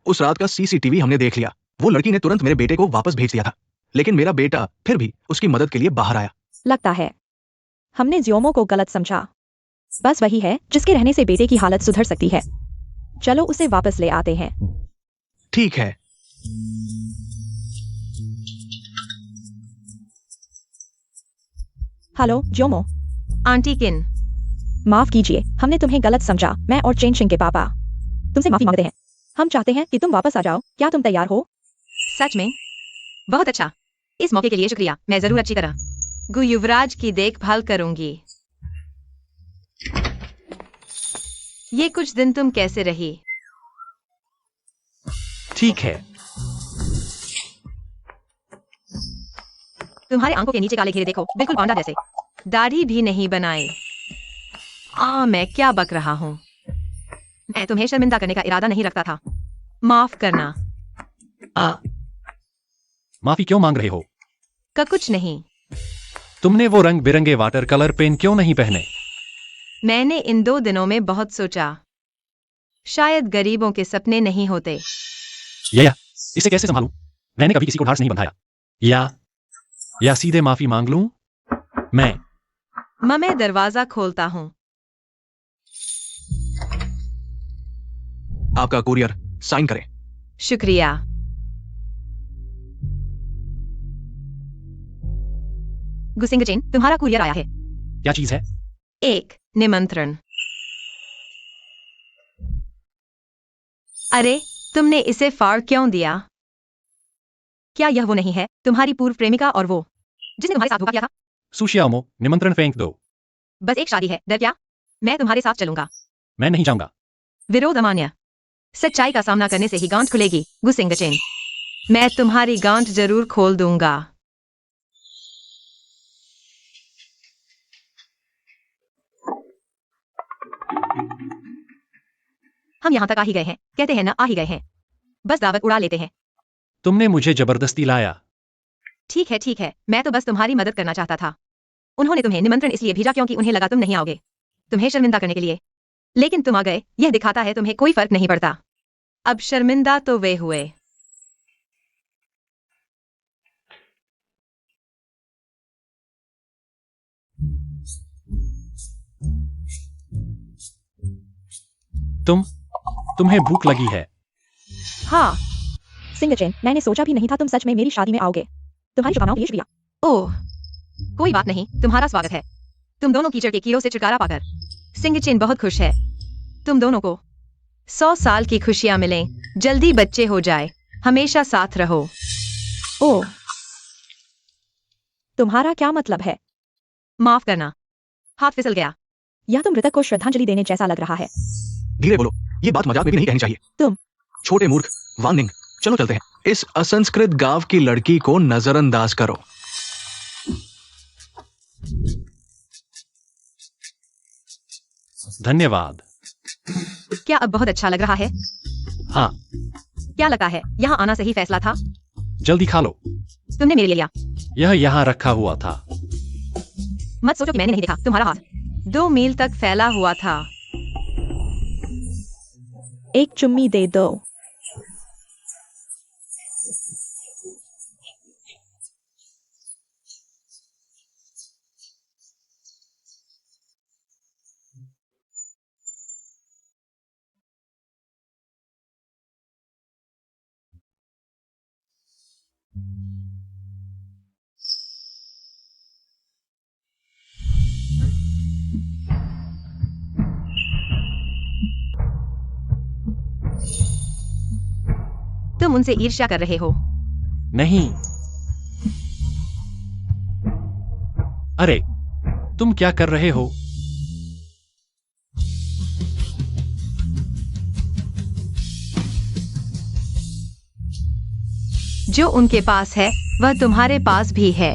उस रात का सीसीटीवी हमने देख लिया। वो लड़की ने तुरंत मेरे बेटे को वापस भेज दिया था, लेकिन मेरा बेटा फिर भी उसकी मदद के लिए बाहर आया। लगता है हमने ज्योमो को गलत समझा। बस वही है जिसके रहने से बेटे की हालत सुधर सकती है। चलो उसे वापस ले आते हैं। ठीक है। हेलो ज्योमो। आंटी किन? माफ कीजिए, हमने तुम्हें गलत समझा। मैं और चेंशिंग के पापा तुमसे माफी मांगते हैं। हम चाहते हैं कि तुम वापस आ जाओ। क्या तुम तैयार हो? सच में? बहुत अच्छा। इस मौके के लिए शुक्रिया। मैं जरूर अच्छी तरह युवराज की देखभाल करूंगी। ये कुछ दिन तुम कैसे रही? ठीक है। तुम्हारे आंखों के नीचे काले घेरे देखो, बिल्कुल पांडा जैसे। दाढ़ी भी नहीं बनाई। मैं क्या बक रहा हूँ? मैं तुम्हें शर्मिंदा करने का इरादा नहीं रखता था। माफ करना। माफी क्यों मांग रहे हो? का कुछ नहीं। तुमने वो रंग बिरंगे वाटर कलर पेन क्यों नहीं पहने? मैंने इन 2 दिनों में बहुत सोचा। शायद गरीबों के सपने नहीं होते। या इसे कैसे संभालूं? मैंने कभी किसी को ढांढस नहीं बंधाया। या सीधे माफी मांग लूं? मैं दरवाजा खोलता हूँ। आपका कुरियर, साइन करें। शुक्रिया। गुसिंगचेन, तुम्हारा कुरियर आया है। क्या चीज है? एक निमंत्रण। अरे, तुमने इसे फाड़ क्यों दिया? क्या यह वो नहीं है, तुम्हारी पूर्व प्रेमिका और वो जिसने तुम्हारे साथ धोखा किया था? सुशियामो, निमंत्रण फेंक दो। बस एक शादी है, डर क्या? मैं तुम्हारे साथ चलूंगा। मैं नहीं जाऊंगा। विरोध अमान्य। सच्चाई का सामना करने से ही गांठ खुलेगी, गुसिंगचेन। मैं तुम्हारी गांठ जरूर खोल दूंगा। हम यहां तक आ ही गए हैं, कहते हैं ना, आ ही गए हैं। बस दावत उड़ा लेते हैं। तुमने मुझे जबरदस्ती लाया। ठीक है, मैं तो बस तुम्हारी मदद करना चाहता था। उन्होंने तुम्हें निमंत्रण इसलिए भेजा क्योंकि उन्हें लगा तुम नहीं आओगे, तुम्हें शर्मिंदा करने के लिए। लेकिन तुम आ गए, यह दिखाता है तुम्हें कोई फर्क नहीं पड़ता। अब शर्मिंदा तो वे हुए। तुम्हें भूख लगी है? हाँ। सिंगचेन, मैंने सोचा भी नहीं था तुम सच में मेरी शादी में आओगे। तुम्हारी शुभकामनाओं के लिए शुक्रिया। ओह, कोई बात नहीं, तुम्हारा स्वागत है। तुम दोनों कीचड़ के कीड़ों से छुटकारा पाकर सिंगचेन बहुत खुश है। तुम दोनों को 100 साल की खुशियां मिलें, जल्दी बच्चे हो जाए, हमेशा साथ रहो। ओह, तुम्हारा क्या मतलब है? माफ करना, हाथ फिसल गया। यह तो मृतक को श्रद्धांजलि देने जैसा लग रहा है। धीरे बोलो, ये बात मजाक में भी नहीं कहनी चाहिए। तुम छोटे मूर्ख, वांगनिंग। चलो चलते हैं। इस असंस्कृत गांव की लड़की को नजरअंदाज करो। धन्यवाद। क्या अब बहुत अच्छा लग रहा है? हाँ। क्या लगता है यहाँ आना सही फैसला था? जल्दी खा लो। तुमने मेरे लिए लिया। यह यहाँ रखा हुआ था। मत सोचो कि मैंने नहीं देखा। तुम्हारा हाथ 2 मील तक फैला हुआ था। एक चुम्मी दे दो। तुम उनसे ईर्ष्या कर रहे हो। नहीं। अरे, तुम क्या कर रहे हो? जो उनके पास है वह तुम्हारे पास भी है।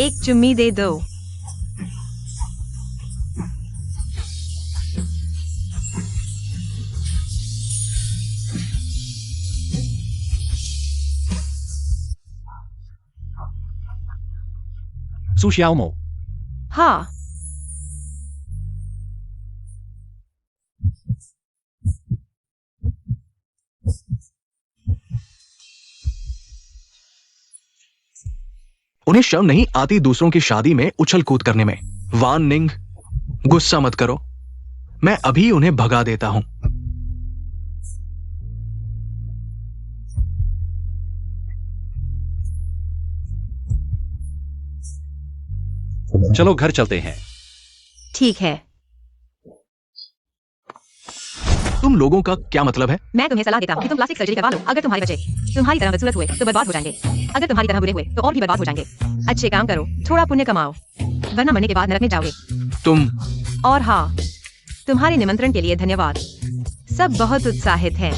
एक चुम्मी दे दो। Su Xiaomo, हाँ, उन्हें शर्म नहीं आती दूसरों की शादी में उछल कूद करने में। वान निंग, गुस्सा मत करो, मैं अभी उन्हें भगा देता हूं। चलो घर चलते हैं। ठीक है। तुम लोगों का क्या मतलब है? मैं तुम्हें सलाह देता हूँ कि तुम प्लास्टिक सर्जरी करवा लो। अगर तुम्हारे बच्चे तुम्हारी तरह बदसूरत हुए तो बर्बाद हो जाएंगे। अगर तुम्हारी तरह बुरे हुए तो और भी बर्बाद हो जाएंगे। अच्छे काम करो, थोड़ा पुण्य कमाओ, वरना मरने के बाद नरक में जाओगे। तुम और हाँ, तुम्हारे निमंत्रण के लिए धन्यवाद। सब बहुत उत्साहित हैं।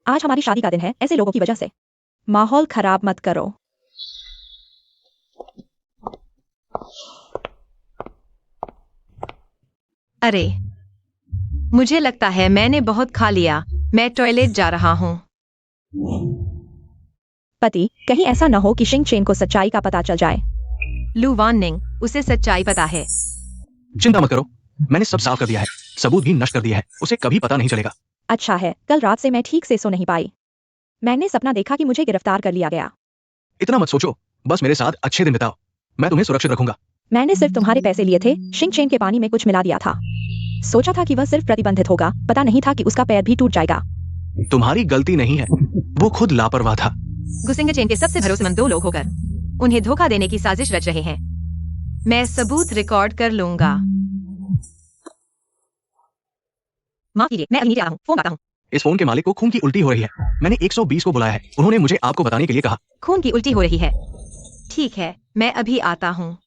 आज हमारी शादी का दिन है, ऐसे लोगों की वजह से माहौल खराब मत करो। अरे, मुझे लगता है मैंने बहुत खा लिया। मैं टॉयलेट जा रहा हूँ। पति, कहीं ऐसा न हो कि शिंग चेन को सच्चाई का पता चल जाए। लू वान निंग, उसे सच्चाई पता है। चिंता मत करो, मैंने सब साफ कर दिया है, सबूत भी नष्ट कर दिया है, उसे कभी पता नहीं चलेगा। अच्छा है, कल रात से मैं ठीक से सो नहीं पाई। मैंने सपना देखा कि मुझे गिरफ्तार कर लिया गया। इतना मत सोचो, बस मेरे साथ अच्छे दिन बिताओ, मैं तुम्हें सुरक्षित रखूंगा। मैंने सिर्फ तुम्हारे पैसे लिए थे, शिंग चेन के पानी में कुछ मिला दिया था। सोचा था कि वह सिर्फ प्रतिबंधित होगा, पता नहीं था कि उसका पैर भी टूट जाएगा। तुम्हारी गलती नहीं है, वो खुद लापरवाह था। गुसिंग चेन के सबसे भरोसेमंद 2 लोग होकर उन्हें धोखा देने की साजिश रच रहे हैं। मैं सबूत रिकॉर्ड कर लूंगा। माफ कीजिए, मैं अभी नीचे आ रहा हूँ, फोन आता हूँ। इस फोन के मालिक को खून की उल्टी हो रही है, मैंने 120 को बुलाया है, उन्होंने मुझे आपको बताने के लिए कहा। खून की उल्टी हो रही है। ठीक है, मैं अभी आता हूँ।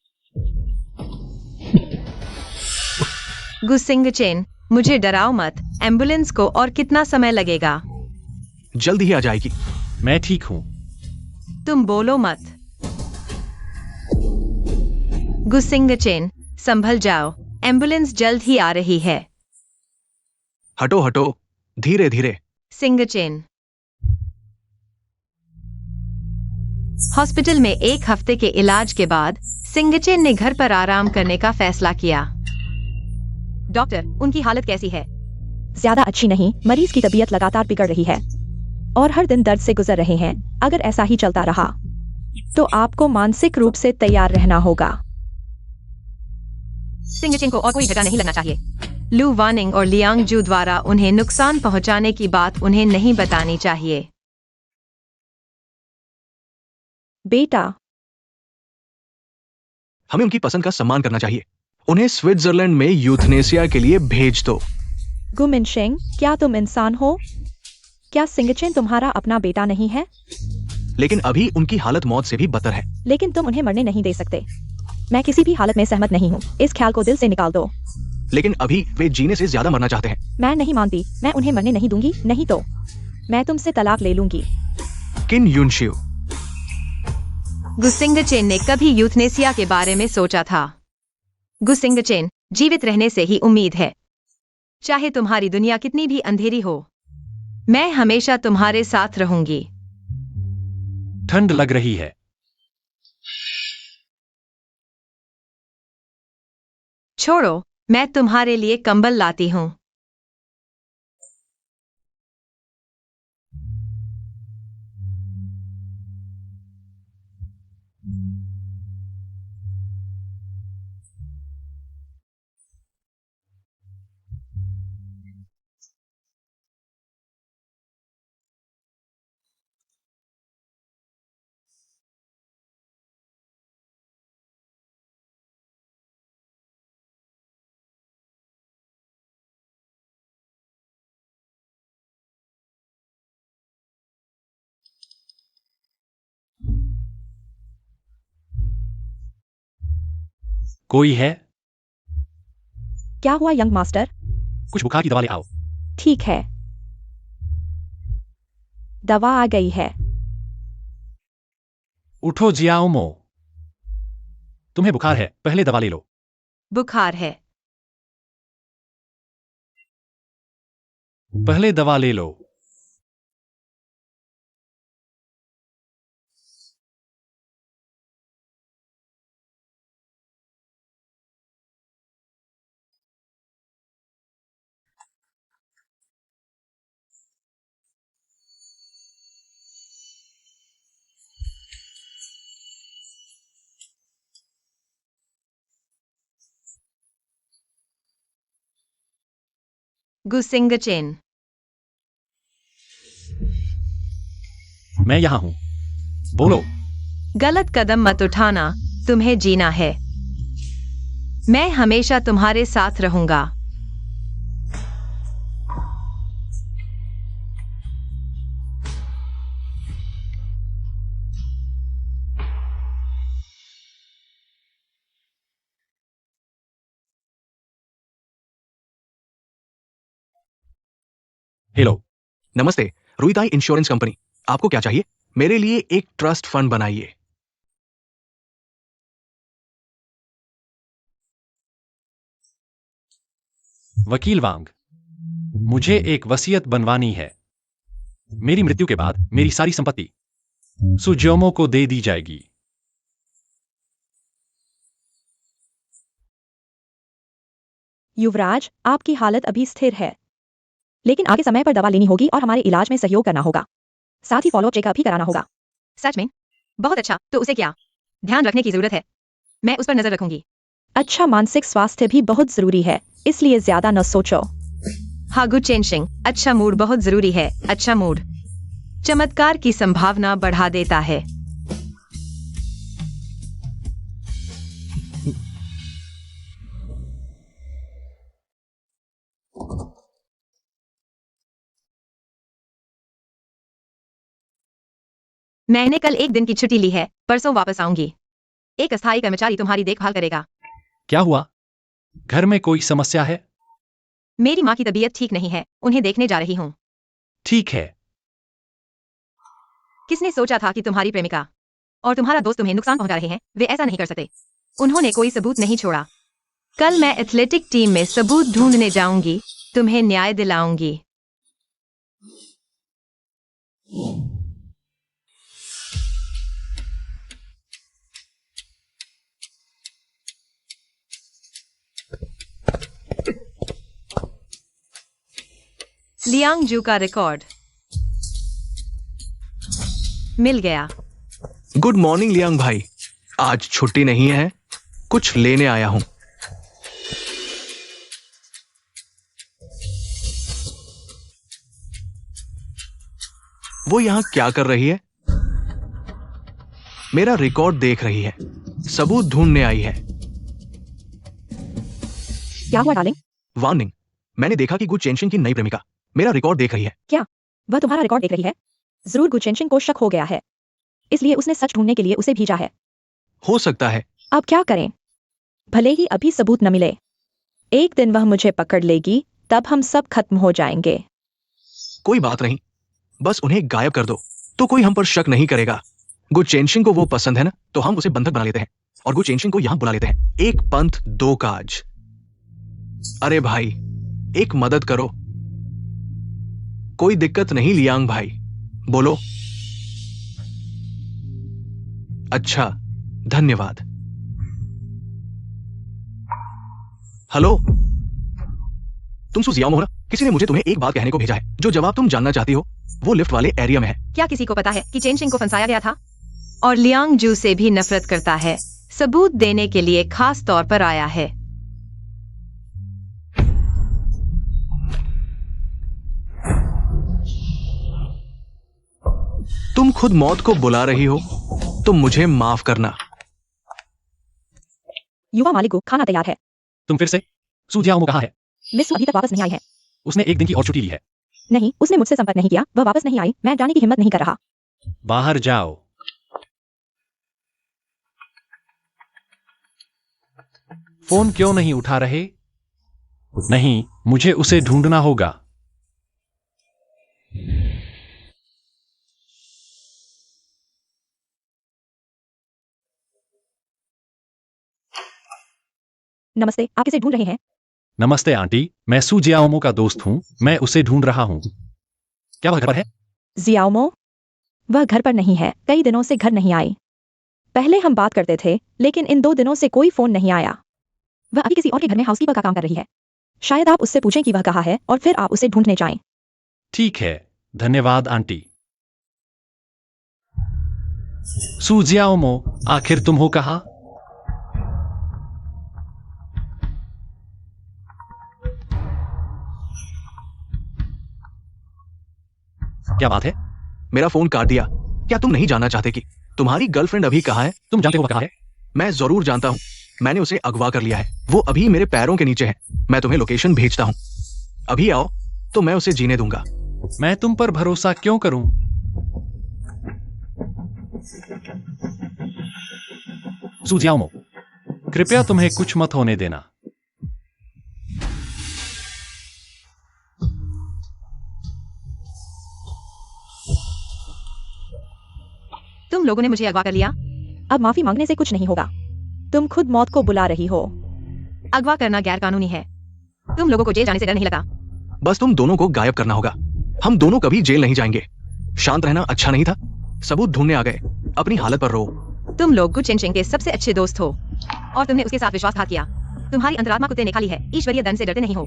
गुसिंग चेन, मुझे डराओ मत। एम्बुलेंस को और कितना समय लगेगा? जल्द ही आ जाएगी। मैं ठीक हूँ। तुम बोलो मत। गुसिंग चेन, संभल जाओ, एम्बुलेंस जल्द ही आ रही है। हटो हटो, धीरे धीरे। सिंग चेन। हॉस्पिटल में 1 हफ्ते के इलाज के बाद सिंगचेन ने घर पर आराम करने का फैसला किया। डॉक्टर, उनकी हालत कैसी है? ज्यादा अच्छी नहीं, मरीज की तबीयत लगातार बिगड़ रही है और हर दिन दर्द से गुजर रहे हैं। अगर ऐसा ही चलता रहा तो आपको मानसिक रूप से तैयार रहना होगा। सिंगचेन को और कोई झटका नहीं लगना चाहिए। लू वानिंग और लियांग जू द्वारा उन्हें नुकसान पहुंचाने की बात उन्हें नहीं बतानी चाहिए। बेटा, हमें उनकी पसंद का सम्मान करना चाहिए, उन्हें स्विट्जरलैंड में यूथनेसिया के लिए भेज दो। गुमिनशेंग, क्या तुम इंसान हो? क्या सिंगचेन तुम्हारा अपना बेटा नहीं है? लेकिन अभी उनकी हालत मौत से भी बदतर है। लेकिन तुम उन्हें मरने नहीं दे सकते। मैं किसी भी हालत में सहमत नहीं हूँ, इस ख्याल को दिल से निकाल दो। लेकिन अभी वे जीने से ज्यादा मरना चाहते हैं। मैं नहीं मानती, मैं उन्हें मरने नहीं दूंगी, नहीं तो मैं तुमसे तलाक ले लूंगी। किन युनशियो, गुसिंग चेन ने कभी यूथनेसिया के बारे में सोचा था? गुसिंग चेन, जीवित रहने से ही उम्मीद है। चाहे तुम्हारी दुनिया कितनी भी अंधेरी हो, मैं हमेशा तुम्हारे साथ रहूंगी। ठंड लग रही है। छोड़ो, मैं तुम्हारे लिए कंबल लाती हूँ। कोई है? क्या हुआ यंग मास्टर? कुछ बुखार की दवा ले आओ। ठीक है, दवा आ गई है। उठो जियाओमो, तुम्हें बुखार है, पहले दवा ले लो। बुखार है। पहले दवा ले लो। गुसिंगचेन। मैं यहां हूं, बोलो। गलत कदम मत उठाना, तुम्हें जीना है। मैं हमेशा तुम्हारे साथ रहूंगा। हेलो। नमस्ते, रुईताई इंश्योरेंस कंपनी। आपको क्या चाहिए? मेरे लिए एक ट्रस्ट फंड बनाइए। वकील वांग, मुझे एक वसीयत बनवानी है। मेरी मृत्यु के बाद मेरी सारी संपत्ति सुजोमो को दे दी जाएगी। युवराज, आपकी हालत अभी स्थिर है, लेकिन आगे समय पर दवा लेनी होगी और हमारे इलाज में सहयोग करना होगा। साथ ही फॉलो चेकअप भी कराना होगा। सच में? बहुत अच्छा, तो उसे क्या ध्यान रखने की जरूरत है? मैं उस पर नजर रखूंगी। अच्छा मानसिक स्वास्थ्य भी बहुत जरूरी है, इसलिए ज्यादा न सोचो। हागु चेंशिंग, अच्छा मूड बहुत जरूरी है। अच्छा मूड चमत्कार की संभावना बढ़ा देता है। मैंने कल एक दिन की छुट्टी ली है, परसों वापस आऊंगी। एक अस्थायी कर्मचारी तुम्हारी देखभाल करेगा। क्या हुआ? घर में कोई समस्या है? मेरी माँ की तबीयत ठीक नहीं है, उन्हें देखने जा रही हूँ। ठीक है। किसने सोचा था कि तुम्हारी प्रेमिका और तुम्हारा दोस्त तुम्हें नुकसान पहुंचा रहे हैं? वे ऐसा नहीं कर सकते। उन्होंने कोई सबूत नहीं छोड़ा। कल मैं एथलेटिक टीम में सबूत ढूंढने जाऊंगी, तुम्हें न्याय दिलाऊंगी। लियांगजू का रिकॉर्ड मिल गया। गुड मॉर्निंग लियांग भाई, आज छुट्टी नहीं है, कुछ लेने आया हूं। वो यहां क्या कर रही है? मेरा रिकॉर्ड देख रही है, सबूत ढूंढने आई है। क्या हुआ डार्लिंग? वार्निंग, मैंने देखा कि गु चेंशिंग की नई प्रेमिका मेरा रिकॉर्ड देख रही है। क्या वह तुम्हारा रिकॉर्ड देख रही है? जरूर गुचेंशिंग को शक हो गया है, इसलिए उसने सच ढूंढने के लिए उसे भेजा है। हो सकता है। अब क्या करें? भले ही अभी सबूत न मिले, एक दिन वह मुझे पकड़ लेगी, तब हम सब खत्म हो जाएंगे। कोई बात नहीं, बस उन्हें गायब कर दो तो कोई हम पर शक नहीं करेगा। गु चेंशिंग को वो पसंद है ना, तो हम उसे बंधक बना लेते हैं और गु चेंशिंग को यहां बुला लेते हैं। एक पंथ दो काज। अरे भाई, एक मदद करो। कोई दिक्कत नहीं लियांग भाई, बोलो। अच्छा, धन्यवाद। हेलो, तुम सुजियाओ हो ना? किसी ने मुझे तुम्हें एक बात कहने को भेजा है। जो जवाब तुम जानना चाहती हो वो लिफ्ट वाले एरिया में है। क्या किसी को पता है कि चेनशिंग को फंसाया गया था और लियांगजू से भी नफरत करता है? सबूत देने के लिए खास तौर पर आया है। तुम खुद मौत को बुला रही हो तो मुझे माफ करना। युवा मालिक को खाना तैयार है। तुम फिर से? सुजियाओमो कहाँ है? मिस अभी तक वापस नहीं आई है। उसने एक दिन की और छुट्टी ली है। नहीं, उसने मुझसे संपर्क नहीं किया, वह वापस नहीं आई। मैं जाने की हिम्मत नहीं कर रहा। बाहर जाओ। फोन क्यों नहीं उठा रहे? नहीं, मुझे उसे ढूंढना होगा। नमस्ते, आप किसे ढूंढ रहे हैं? नमस्ते आंटी, मैं सू जियाओमो का दोस्त हूं। मैं उसे ढूंढ रहा हूं। क्या वह घर पर है? जियाओमो? वह घर पर नहीं है, कई दिनों से घर नहीं आई। पहले हम बात करते थे, लेकिन इन 2 दिनों से कोई फोन नहीं आया। वह अभी किसी और के घर में हाउसकीपर का काम कर रही है। शायद आप उससे पूछें कि वह कहाँ है और फिर आप उसे ढूंढने जाएं। ठीक है, धन्यवाद आंटी। सू जियाओमो, आखिर तुम हो कहाँ? क्या बात है? मेरा फोन काट दिया। क्या तुम नहीं जानना चाहते कि तुम्हारी गर्लफ्रेंड अभी कहाँ है? तुम जानते हो वह कहाँ है? मैं जरूर जानता हूँ। मैंने उसे अगवा कर लिया है। वो अभी मेरे पैरों के नीचे है। मैं तुम्हें लोकेशन भेजता हूँ। अभी आओ तो मैं उसे जीने दूंगा। मैं तुम पर भरोसा क्यों करूं? सू जियाओमो, कृपया तुम्हें कुछ मत होने देना। तुम लोगों ने मुझे अगवा कर लिया। अब माफी मांगने से कुछ नहीं होगा। तुम खुद मौत को बुला रही हो। अगवा करना गैर कानूनी है। तुम लोगों को जेल जाने से डर नहीं लगा? बस तुम दोनों को गायब करना होगा। हम दोनों कभी जेल नहीं जाएंगे। शांत रहना अच्छा नहीं था। सबूत ढूंढने आ गए। अपनी हालत पर रहो। तुम लोग गु चेंग चेंग के सबसे अच्छे दोस्त हो और तुमने उसके साथ विश्वासघात किया। तुम्हारी अंतरात्मा कुत्ते ने खा ली है। ईश्वरीय दंड से डरते नहीं हो।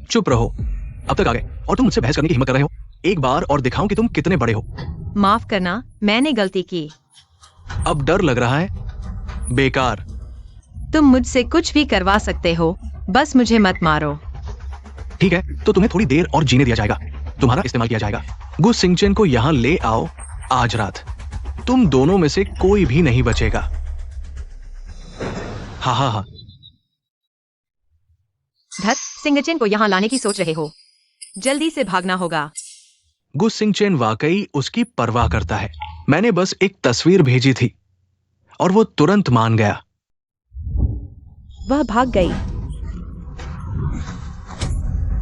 चुप रहो। अब तक आ गए और तुम मुझसे बहस करने की हिम्मत कर रहे हो। एक बार और दिखाऊं कि तुम कितने बड़े हो। माफ करना, मैंने गलती की। अब डर लग रहा है? बेकार। तुम मुझसे कुछ भी करवा सकते हो, बस मुझे मत मारो। ठीक है, तो तुम्हें थोड़ी देर और जीने दिया जाएगा। तुम्हारा इस्तेमाल किया जाएगा। गु सिंगचेन को यहाँ ले आओ आज रात। तुम दोनों में से कोई भी नहीं बचेगा। हाँ हाँ हाँ। धत, सिंगचेन को यहाँ लाने की सोच रहे हो? जल्दी से भागना होगा। गु सिंगचेन वाकई उसकी परवाह करता है। मैंने बस एक तस्वीर भेजी थी और वो तुरंत मान गया। वह भाग गई।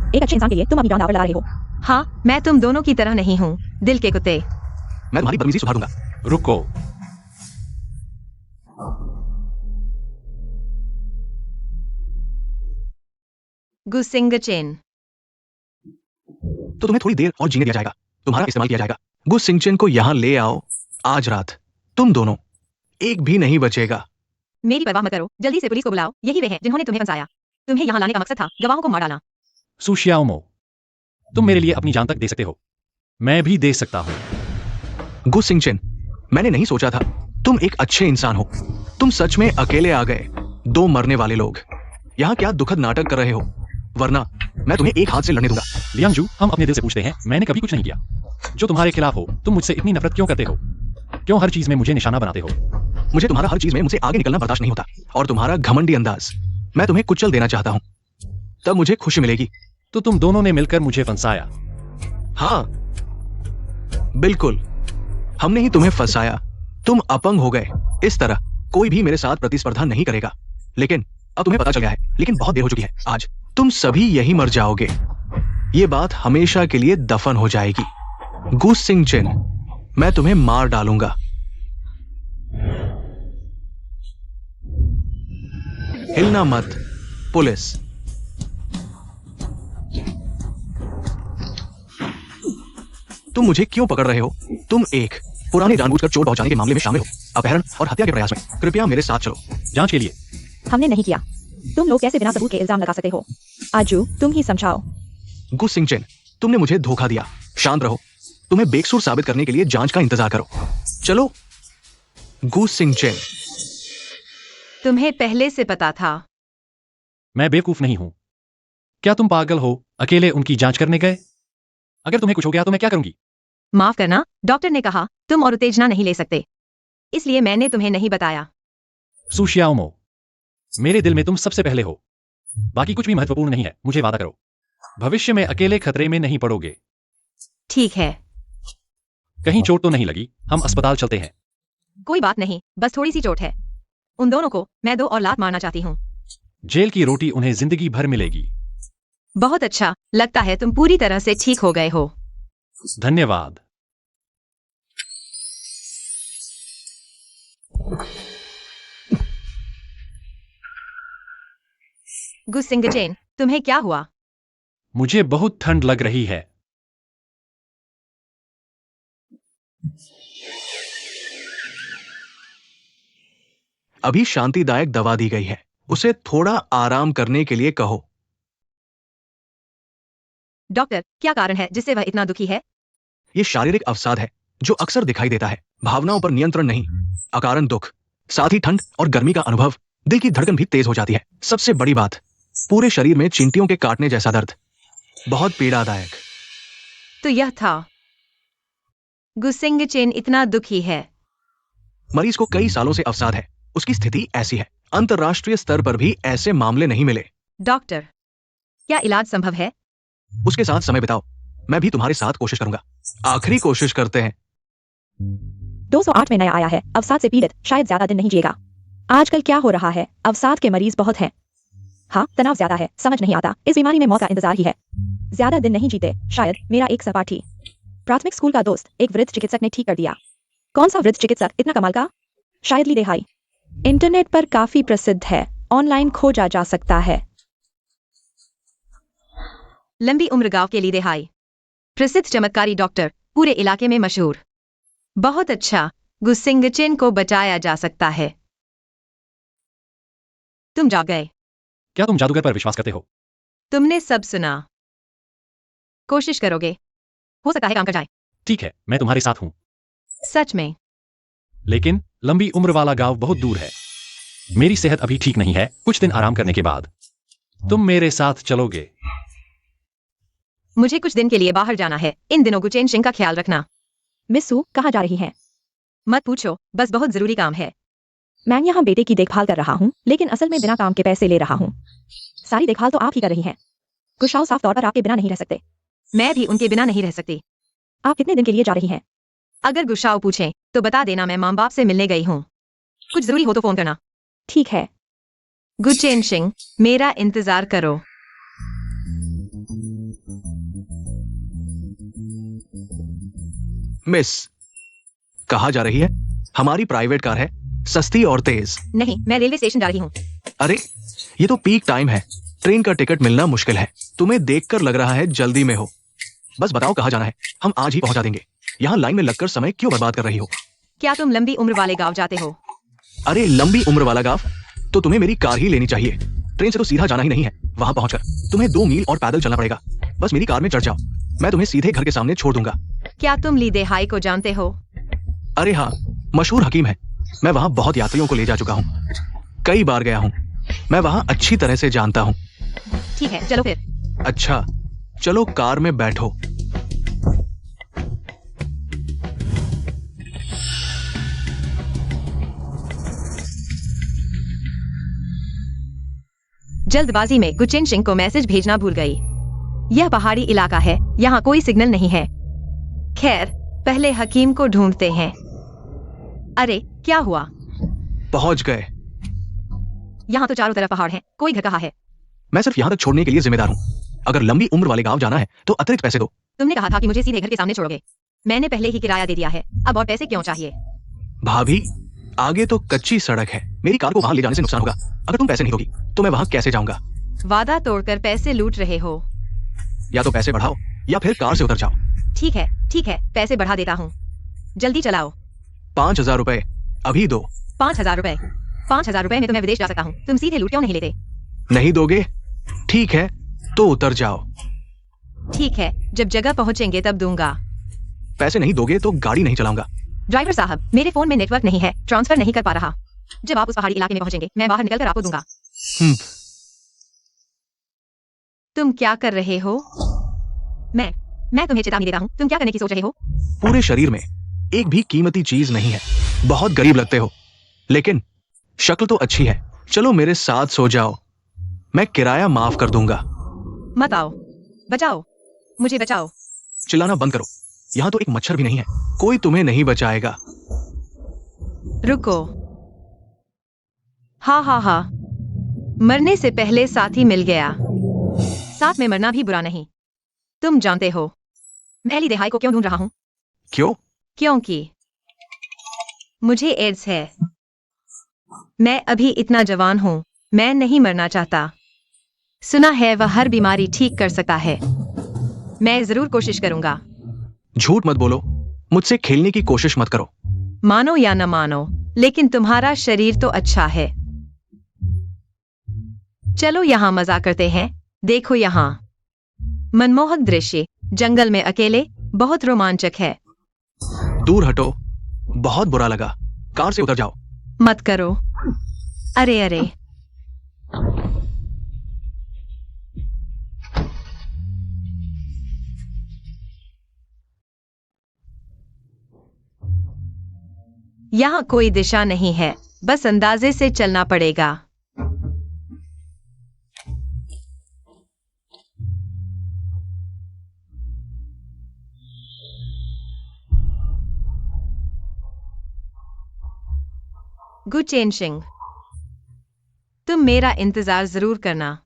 एक अच्छे इंसान के लिए तुम अपनी जान दांव पर लगा रहे हो। हाँ, मैं तुम दोनों की तरह नहीं हूँ, दिल के कुत्ते। मैं तुम्हारी बदतमीजी सुधारूंगा। रुको। गु सिंगचेन, तो तुम्हें थोड़ी देर और जीने दिया जाएगा। तुम्हारा इस्तेमाल किया जाएगा। गु सिंगचेन को यहाँ ले आओ आज रात। तुम दोनों, एक भी नहीं बचेगा। मेरी परवाह मत करो, जल्दी से पुलिस को बुलाओ। यही वे हैं जिन्होंने तुम्हें फंसाया। तुम्हें यहाँ लाने का मकसद था गवाहों को मार डालना। सू जियाओमो, तुम मेरे लिए अपनी जान तक दे सकते हो। मैं भी दे सकता हूं। गु सिंगचेन, मैंने नहीं सोचा था तुम एक अच्छे इंसान हो। तुम सच में अकेले आ गए। 2 मरने वाले लोग यहाँ क्या दुखद नाटक कर रहे हो? वरना मैं तुम्हें एक हाथ से लड़ने दूंगा। लियांगजू, हम अपने दिल से पूछते हैं, मैंने कभी कुछ नहीं किया। जो तुम्हारे खिलाफ हो, तुम मुझसे इतनी नफरत क्यों करते हो? क्यों हर चीज में मुझे निशाना बनाते हो? मुझे तुम्हारा हर चीज में मुझसे आगे निकलना बर्दाश्त नहीं होता। और तुम्हारा घमंडी अंदाज, मैं तुम्हें कुचल देना चाहता हूँ। तब मुझे खुशी मिलेगी। तो तुम दोनों ने मिलकर मुझे फंसाया। हाँ बिल्कुल, हमने ही तुम्हें फंसाया। तुम अपंग हो गए। इस तरह कोई भी मेरे साथ प्रतिस्पर्धा नहीं करेगा। लेकिन अब तुम्हें पता चल गया है। लेकिन बहुत देर हो चुकी है। आज तुम सभी यही मर जाओगे। ये बात हमेशा के लिए दफन हो जाएगी। गु सिंगचेन, मैं तुम्हें मार डालूंगा। हिलना मत पुलिस। तुम मुझे क्यों पकड़ रहे हो? तुम एक पुराने जानबूझकर चोट पहुंचाने के मामले में शामिल हो, अपहरण और हत्या के प्रयास में। कृपया मेरे साथ चलो। जांच के लिए। हमने नहीं किया। तुम लोग कैसे बिना सबूत के इल्जाम लगा सकते हो? आजू, तुम ही समझाओ। गु सिंगचेन, तुमने मुझे धोखा दिया। शांत रहो। तुम्हें बेकसूर साबित करने के लिए जांच का इंतजार करो। चलो। गु सिंगचेन, तुम्हें पहले से पता था। मैं बेवकूफ नहीं हूं। क्या तुम पागल हो? अकेले उनकी जांच करने गए? अगर तुम्हें कुछ हो गया तो मैं क्या करूंगी? माफ करना, डॉक्टर ने कहा तुम और उत्तेजना नहीं ले सकते, इसलिए मैंने तुम्हें नहीं बताया। सू जियाओमो, मेरे दिल में तुम सबसे पहले हो। बाकी कुछ भी महत्वपूर्ण नहीं है। मुझे वादा करो, भविष्य में अकेले खतरे में नहीं पड़ोगे। ठीक है। कहीं चोट तो नहीं लगी? हम अस्पताल चलते हैं। कोई बात नहीं, बस थोड़ी सी चोट है। उन दोनों को मैं 2 और लात मारना चाहती हूँ। जेल की रोटी उन्हें जिंदगी भर मिलेगी। बहुत अच्छा, लगता है तुम पूरी तरह से ठीक हो गए हो। धन्यवाद। गुसिंगचेन, तुम्हें क्या हुआ? मुझे बहुत ठंड लग रही है। अभी शांतिदायक दवा दी गई है, उसे थोड़ा आराम करने के लिए कहो। डॉक्टर, क्या कारण है जिससे वह इतना दुखी है? ये शारीरिक अवसाद है जो अक्सर दिखाई देता है, भावनाओं पर नियंत्रण नहीं, अकारण दुख, साथ ही ठंड और गर्मी का अनुभव, दिल की धड़कन भी तेज हो जाती है। सबसे बड़ी बात, पूरे शरीर में चींटियों के काटने जैसा दर्द, बहुत पीड़ादायक। तो यह था। गुसिंगचेन इतना दुखी है। मरीज को कई सालों से अवसाद है, उसकी स्थिति ऐसी है, अंतर्राष्ट्रीय स्तर पर भी ऐसे मामले नहीं मिले। डॉक्टर, क्या इलाज संभव है? उसके साथ समय बिताओ, मैं भी तुम्हारे साथ कोशिश करूंगा। आखिरी कोशिश करते हैं। 208 में नया आया है, अवसाद से पीड़ित, शायद ज्यादा दिन नहीं जिएगा। आजकल क्या हो रहा है, अवसाद के मरीज बहुत हैं। हाँ, तनाव ज्यादा है, समझ नहीं आता, इस बीमारी में मौत का इंतजार ही है। ज्यादा दिन नहीं जीते, शायद। मेरा एक सहपाठी, प्राथमिक स्कूल का दोस्त, एक वृद्ध चिकित्सक ने ठीक कर दिया। कौन सा वृद्ध चिकित्सक इतना कमाल का? शायद ली देहाई। इंटरनेट पर काफी प्रसिद्ध है, ऑनलाइन खोजा जा सकता है। लंबी उम्र गांव के लीदे हाई, प्रसिद्ध चमत्कारी डॉक्टर, पूरे इलाके में मशहूर। बहुत अच्छा, गुसिंगचेन को बचाया जा सकता है। तुम जाग गए। क्या तुम जादूगर पर विश्वास करते हो? तुमने सब सुना। कोशिश करोगे? हो सकता है काम कर जाए। ठीक है, मैं तुम्हारे साथ हूं। सच में? लेकिन लंबी उम्र वाला गांव बहुत दूर है। मेरी सेहत अभी ठीक नहीं है, कुछ दिन आराम करने के बाद तुम मेरे साथ चलोगे? मुझे कुछ दिन के लिए बाहर जाना है, इन दिनों गुचेन सिंह का ख्याल रखना। मिस सू, कहाँ जा रही हैं? मत पूछो, बस बहुत जरूरी काम है। मैं यहाँ बेटे की देखभाल कर रहा हूँ, लेकिन असल में बिना काम के पैसे ले रहा हूँ। सारी देखभाल तो आप ही कर रही हैं। गुशाओ साफ तौर पर आपके बिना नहीं रह सकते। मैं भी उनके बिना नहीं रह सकती। आप कितने दिन के लिए जा रही हैं? अगर गुस्साओ पूछे तो बता देना मैं माँ बाप से मिलने गई हूँ। कुछ जरूरी हो तो फोन करना। ठीक है। गुचेन सिंह, मेरा इंतजार करो। मिस, कहाँ जा रही है? हमारी प्राइवेट कार है, सस्ती और तेज। नहीं, मैं रेलवे स्टेशन जा रही हूँ। अरे, ये तो पीक टाइम है, ट्रेन का टिकट मिलना मुश्किल है। तुम्हें देखकर लग रहा है जल्दी में हो। बस बताओ कहाँ जाना है, हम आज ही पहुंचा देंगे। यहाँ लाइन में लगकर समय क्यों बर्बाद कर रही हो? क्या तुम लंबी उम्र वाले गांव जाते हो? अरे, लंबी उम्र वाला गांव? तो तुम्हें मेरी कार ही लेनी चाहिए। ट्रेन से तो सीधा जाना ही नहीं है, वहां पहुंचकर तुम्हें 2 मील और पैदल चलना पड़ेगा। बस मेरी कार में चढ़ जाओ, मैं तुम्हें सीधे घर के सामने छोड़ दूंगा। क्या तुम लीदे हाई को जानते हो? अरे हाँ, मशहूर हकीम है। मैं वहां बहुत यात्रियों को ले जा चुका हूँ, कई बार गया हूँ। मैं वहां अच्छी तरह से जानता हूँ। ठीक है, चलो फिर। अच्छा, चलो कार में बैठो। जल्दबाजी में गुचेन सिंह को मैसेज भेजना भूल गई। यह पहाड़ी इलाका है, यहाँ कोई सिग्नल नहीं है। खैर, पहले हकीम को ढूंढते हैं। अरे, क्या हुआ? पहुंच गए। यहाँ तो चारों तरफ पहाड़ हैं, कोई घर कहाँ है? मैं सिर्फ यहाँ तक छोड़ने के लिए जिम्मेदार हूँ। अगर लंबी उम्र वाले गांव जाना है तो अतिरिक्त पैसे दो। तुमने कहा था कि मुझे सीधे घर के सामने छोड़ोगे। मैंने पहले ही किराया दे दिया है, अब और पैसे क्यों चाहिए? भाभी, आगे तो कच्ची सड़क है, मेरी कार को वहां ले जाने से नुकसान होगा। अगर तुम पैसे नहीं दोगी तो मैं वहां कैसे जाऊंगा? वादा तोड़कर पैसे लूट रहे हो। या तो पैसे बढ़ाओ या फिर कार से उतर जाओ। ठीक है, पैसे बढ़ा देता हूँ। जल्दी चलाओ। 5,000 रुपए अभी दो। 5,000 रुपए? 5,000 रुपए में तो मैं विदेश जा सकता हूँ। तुम सीधे लूट क्यों नहीं लेते? नहीं दोगे? ठीक है, तो उतर जाओ। ठीक है, जब जगह पहुँचेंगे तब दूंगा। पैसे नहीं दोगे तो गाड़ी नहीं चलाऊंगा। ड्राइवर साहब, मेरे फोन में नेटवर्क नहीं है, ट्रांसफर नहीं कर पा रहा। जब आप उस पहाड़ी इलाके में पहुंचेंगे, मैं बाहर निकलकर आपको दूंगा। तुम क्या कर रहे हो? मैं तुम्हें चेतावनी देता हूँ। तुम क्या करने की सोच रहे हो? पूरे शरीर में एक भी कीमती चीज नहीं है। बहुत गरीब लगते हो, लेकिन शक्ल तो अच्छी है। चलो मेरे साथ सो जाओ, मैं किराया माफ कर दूंगा। मत आओ, बचाओ, मुझे बचाओ। चिल्लाना बंद करो, यहाँ तो एक मच्छर भी नहीं है, कोई तुम्हें नहीं बचाएगा। रुको। हाँ, मरने से पहले साथी मिल गया। साथ में मरना भी बुरा नहीं। तुम जानते हो मैं अली देहाई को क्यों ढूंढ रहा हूं? क्यों? क्योंकि मुझे एड्स है। मैं अभी इतना जवान हूं, मैं नहीं मरना चाहता। सुना है वह हर बीमारी ठीक कर सकता है। मैं जरूर कोशिश करूंगा। झूठ मत बोलो, मुझसे खेलने की कोशिश मत करो। मानो या न मानो, लेकिन तुम्हारा शरीर तो अच्छा है। चलो यहाँ मजा करते हैं। देखो यहाँ मनमोहक दृश्य, जंगल में अकेले, बहुत रोमांचक है। दूर हटो, बहुत बुरा लगा। कार से उतर जाओ। मत करो। अरे अरे, यहाँ कोई दिशा नहीं है, बस अंदाजे से चलना पड़ेगा। गुचेन सिंह, तुम मेरा इंतजार जरूर करना।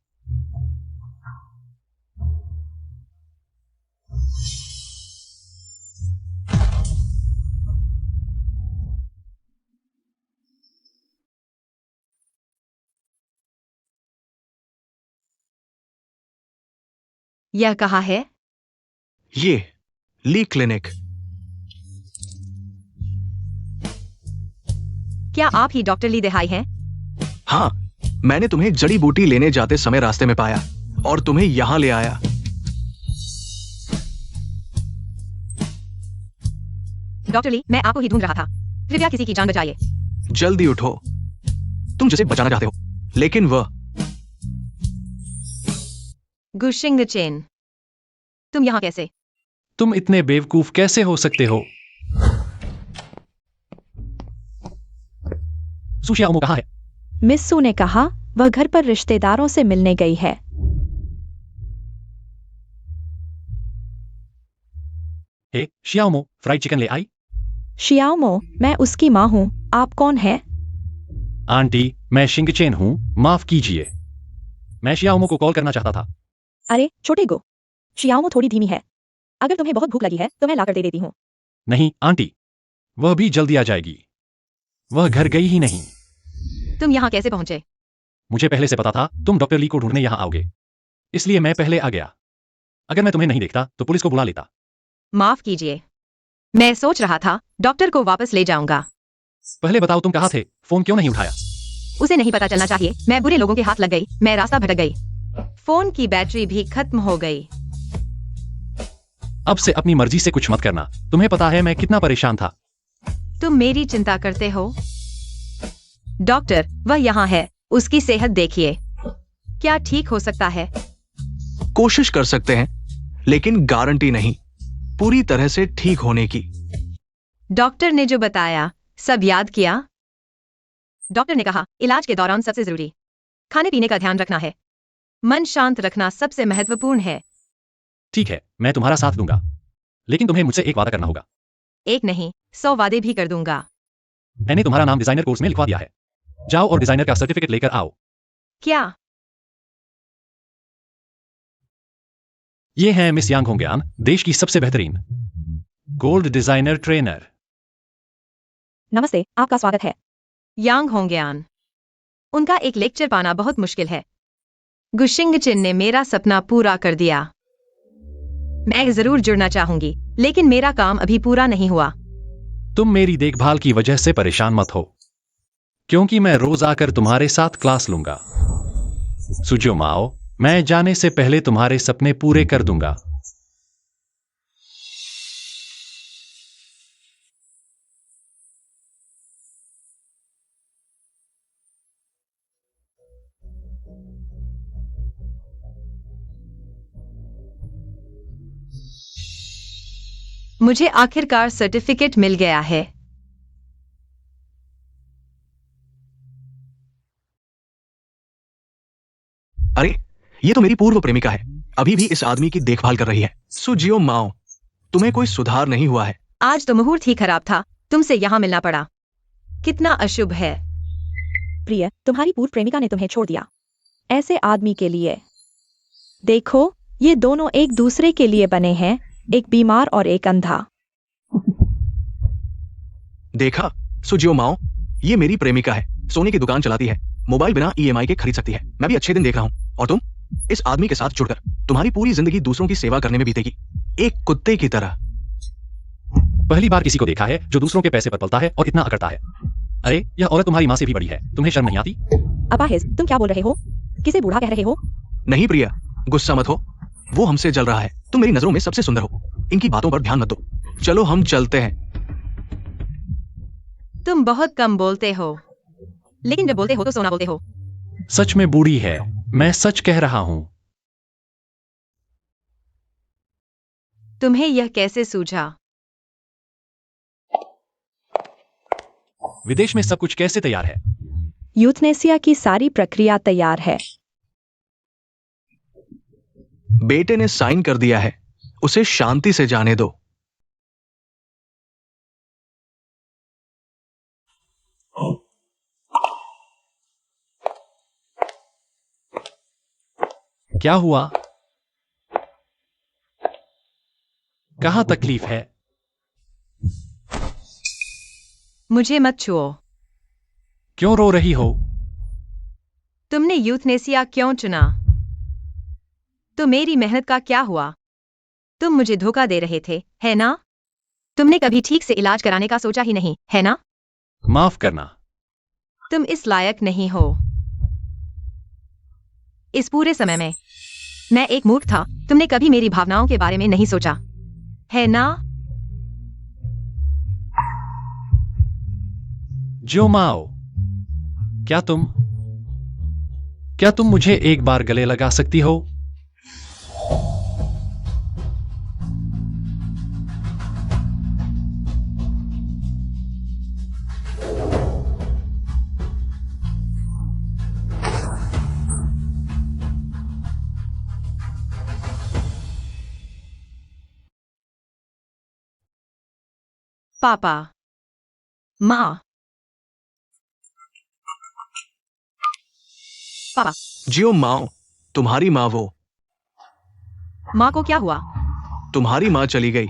यह कहाँ है? ये ली क्लिनिक। क्या आप ही डॉक्टर ली देहाई हैं? हाँ, मैंने तुम्हें जड़ी बूटी लेने जाते समय रास्ते में पाया और तुम्हें यहां ले आया। डॉक्टर ली, मैं आपको ही ढूंढ रहा था। कृपया किसी की जान बचाइए। जल्दी उठो, तुम जिसे बचाना चाहते हो, लेकिन वह गुशिंग चेन, तुम यहाँ कैसे? तुम इतने बेवकूफ कैसे हो सकते हो? सुशियाओमो कहाँ है? मिस सू ने कहा वह घर पर रिश्तेदारों से मिलने गई है। हे शियाओमो, फ्राइड चिकन ले आई? शियाओमो, मैं उसकी माँ हूँ। आप कौन हैं? आंटी, मैं शिंगचेन हूँ, माफ कीजिए। मैं शियाओमो को कॉल करना चाहता था। अरे छोटे गो, शियाओमो थोड़ी धीमी है। अगर तुम्हें बहुत भूख लगी है तो मैं लाकर दे देती हूँ। नहीं आंटी, वह भी जल्दी आ जाएगी। वह घर गई ही नहीं। तुम यहाँ कैसे पहुंचे? मुझे पहले से पता था तुम डॉक्टर ली को ढूंढने यहाँ आओगे, इसलिए मैं पहले आ गया। अगर मैं तुम्हें नहीं देखता तो पुलिस को बुला लेता। माफ कीजिए, मैं सोच रहा था डॉक्टर को वापस ले जाऊंगा। पहले बताओ तुम कहाँ थे? फोन क्यों नहीं उठाया? उसे नहीं पता चलना चाहिए। मैं बुरे लोगों के हाथ लग गई, मैं रास्ता भटक गई। फोन की बैटरी भी खत्म हो गई। अब से अपनी मर्जी से कुछ मत करना। तुम्हें पता है मैं कितना परेशान था। तुम मेरी चिंता करते हो? डॉक्टर, वह यहाँ है, उसकी सेहत देखिए। क्या ठीक हो सकता है? कोशिश कर सकते हैं, लेकिन गारंटी नहीं पूरी तरह से ठीक होने की। डॉक्टर ने जो बताया सब याद किया? डॉक्टर ने कहा इलाज के दौरान सबसे जरूरी खाने पीने का ध्यान रखना है। मन शांत रखना सबसे महत्वपूर्ण है। ठीक है, मैं तुम्हारा साथ दूंगा, लेकिन तुम्हें मुझसे एक वादा करना होगा। एक नहीं, 100 वादे भी कर दूंगा। मैंने तुम्हारा नाम डिजाइनर कोर्स में लिखवा दिया है। जाओ और डिजाइनर का सर्टिफिकेट लेकर आओ। क्या? ये हैं मिस यांग होंगयान, देश की सबसे बेहतरीन गोल्ड डिजाइनर ट्रेनर। नमस्ते, आपका स्वागत है। यांग होंगयान, उनका एक लेक्चर पाना बहुत मुश्किल है। गुशिंग चिन ने मेरा सपना पूरा कर दिया। मैं जरूर जुड़ना चाहूंगी, लेकिन मेरा काम अभी पूरा नहीं हुआ। तुम मेरी देखभाल की वजह से परेशान मत हो, क्योंकि मैं रोज आकर तुम्हारे साथ क्लास लूंगा। सुजो माओ, मैं जाने से पहले तुम्हारे सपने पूरे कर दूंगा। मुझे आखिरकार सर्टिफिकेट मिल गया है। अरे, ये तो मेरी पूर्व प्रेमिका है, अभी भी इस आदमी की देखभाल कर रही है। सुजियो माओ, तुम्हें कोई सुधार नहीं हुआ है। आज तो मुहूर्त ही खराब था, तुमसे यहाँ मिलना पड़ा। कितना अशुभ है। प्रिय, तुम्हारी पूर्व प्रेमिका ने तुम्हें छोड़ दिया। ऐसे आदमी के लिए। देखो, ये दोनों एक दूसरे के लिए बने हैं, एक बीमार और एक अंधा। देखा सुजियो माओ, ये मेरी प्रेमिका है, सोने की दुकान चलाती है, मोबाइल बिना ईएमआई के खरीद सकती है। मैं भी अच्छे दिन देख रहा हूँ, और तुम इस आदमी के साथ जुड़कर तुम्हारी पूरी जिंदगी दूसरों की सेवा करने में बीतेगी, एक कुत्ते की तरह। पहली बार किसी को देखा है जो दूसरों के पैसे पर पलता है और इतना अकड़ता है। अरे, यह औरत तुम्हारी माँ से भी बड़ी है, तुम्हें शर्म नहीं आती? अपाहिज, तुम क्या बोल रहे हो? किसे बूढ़ा कह रहे हो? नहीं प्रिया, गुस्सा मत हो, वो हमसे जल रहा है। तुम मेरी नजरों में सबसे सुंदर हो, इनकी बातों पर ध्यान मत दो। चलो हम चलते हैं। तुम बहुत कम बोलते हो, लेकिन जब बोलते हो तो सोना बोलते हो। सच में बूढ़ी है, मैं सच कह रहा हूं। तुम्हें यह कैसे सूझा? विदेश में सब कुछ कैसे तैयार है? यूथनेसिया की सारी प्रक्रिया तैयार है। बेटे ने साइन कर दिया है, उसे शांति से जाने दो। क्या हुआ? कहां तकलीफ है? मुझे मत छुओ। क्यों रो रही हो? तुमने यूथनेसिया क्यों चुना? तो मेरी मेहनत का क्या हुआ? तुम मुझे धोखा दे रहे थे, है ना? तुमने कभी ठीक से इलाज कराने का सोचा ही नहीं, है ना? माफ करना। तुम इस लायक नहीं हो। इस पूरे समय में मैं एक मूर्ख था। तुमने कभी मेरी भावनाओं के बारे में नहीं सोचा, है ना? जो माओ, क्या तुम मुझे एक बार गले लगा सकती हो? पापा, माँ। पापा, जियो माओ, तुम्हारी माँ वो। माँ को क्या हुआ? तुम्हारी माँ चली गई।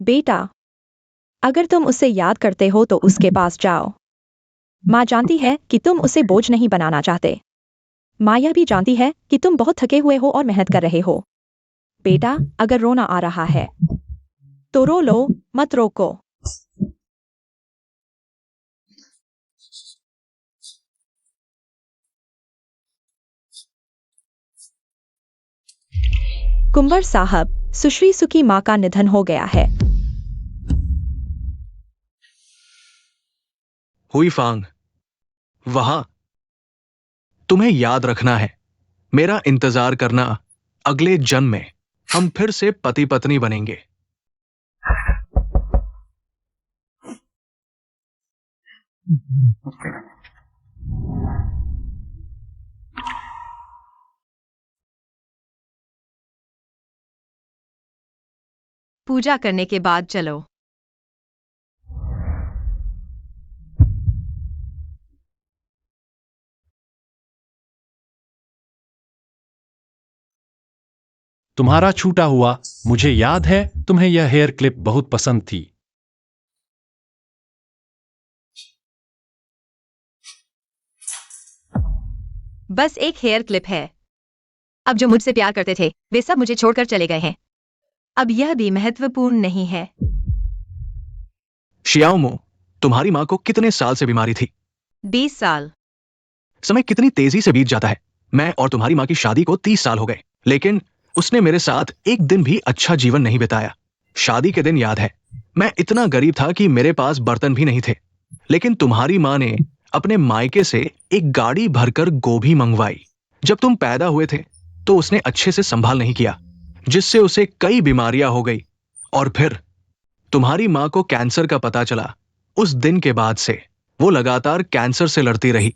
बेटा, अगर तुम उसे याद करते हो तो उसके पास जाओ। माँ जानती है कि तुम उसे बोझ नहीं बनाना चाहते। माँ यह भी जानती है कि तुम बहुत थके हुए हो और मेहनत कर रहे हो। बेटा, अगर रोना आ रहा है तो रो लो, मत रोको। कुंवर साहब, सुश्री सुकी माँ का निधन हो गया है। हुई फांग, वहां तुम्हें याद रखना है, मेरा इंतजार करना। अगले जन्म में हम फिर से पति पत्नी बनेंगे। पूजा करने के बाद चलो। तुम्हारा छूटा हुआ, मुझे याद है तुम्हें यह हेयर क्लिप बहुत पसंद थी। बस एक हेयर क्लिप है। अब जो मुझसे प्यार करते थे वे सब मुझे छोड़कर चले गए हैं। अब यह भी महत्वपूर्ण नहीं है। शियाओमो, तुम्हारी माँ को कितने साल से बीमारी थी? 20 साल। समय कितनी तेजी से बीत जाता है। मैं और तुम्हारी माँ की शादी को 30 साल हो गए, लेकिन उसने मेरे साथ एक दिन भी अच्छा जीवन नहीं बिताया। शादी के दिन याद है, मैं इतना गरीब था कि मेरे पास बर्तन भी नहीं थे, लेकिन तुम्हारी माँ ने अपने मायके से एक गाड़ी भरकर गोभी मंगवाई। जब तुम पैदा हुए थे तो उसने अच्छे से संभाल नहीं किया, जिससे उसे कई बीमारियां हो गई। और फिर तुम्हारी माँ को कैंसर का पता चला। उस दिन के बाद से वो लगातार कैंसर से लड़ती रही,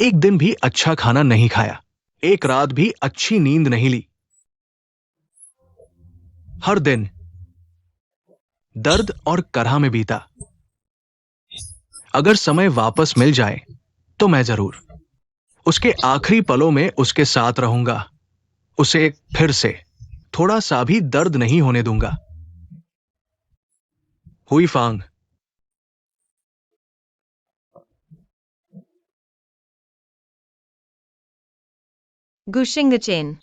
एक दिन भी अच्छा खाना नहीं खाया। एक रात भी अच्छी नींद नहीं ली। हर दिन दर्द और करह में बीता। अगर समय वापस मिल जाए तो मैं जरूर उसके आखिरी पलों में उसके साथ रहूंगा। उसे फिर से थोड़ा सा भी दर्द नहीं होने दूंगा। हुई फांग। गुशिंग चेन।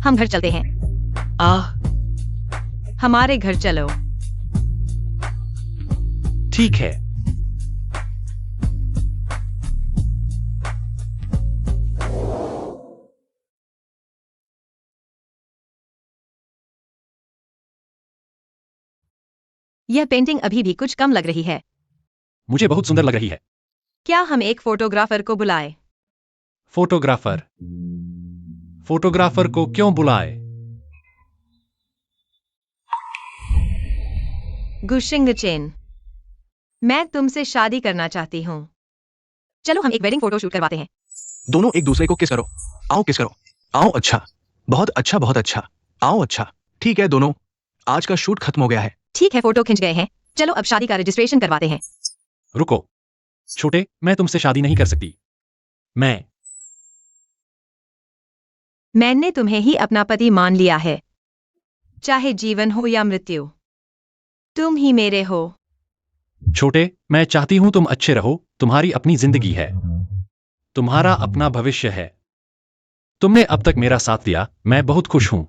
हम घर चलते हैं। हमारे घर चलो। ठीक है। यह पेंटिंग अभी भी कुछ कम लग रही है। मुझे बहुत सुंदर लग रही है। क्या हम एक फोटोग्राफर को बुलाएं? फोटोग्राफर? फोटोग्राफर को क्यों बुलाए? गुशिंग चेन, मैं तुमसे शादी करना चाहती हूँ। चलो हम एक वेडिंग फोटो शूट करवाते हैं। दोनों एक दूसरे को किस करो। आओ किस करो। आओ। अच्छा, बहुत अच्छा, बहुत अच्छा। आओ। अच्छा, ठीक है दोनों, आज का शूट खत्म हो गया है। ठीक है, फोटो खिंच गए हैं। चलो अब शादी का रजिस्ट्रेशन करवाते हैं। रुको छोटे, मैं तुमसे शादी नहीं कर सकती। मैंने तुम्हें ही अपना पति मान लिया है। चाहे जीवन हो या मृत्यु, तुम ही मेरे हो। छोटे, मैं चाहती हूं तुम अच्छे रहो। तुम्हारी अपनी जिंदगी है, तुम्हारा अपना भविष्य है। तुमने अब तक मेरा साथ दिया, मैं बहुत खुश हूं।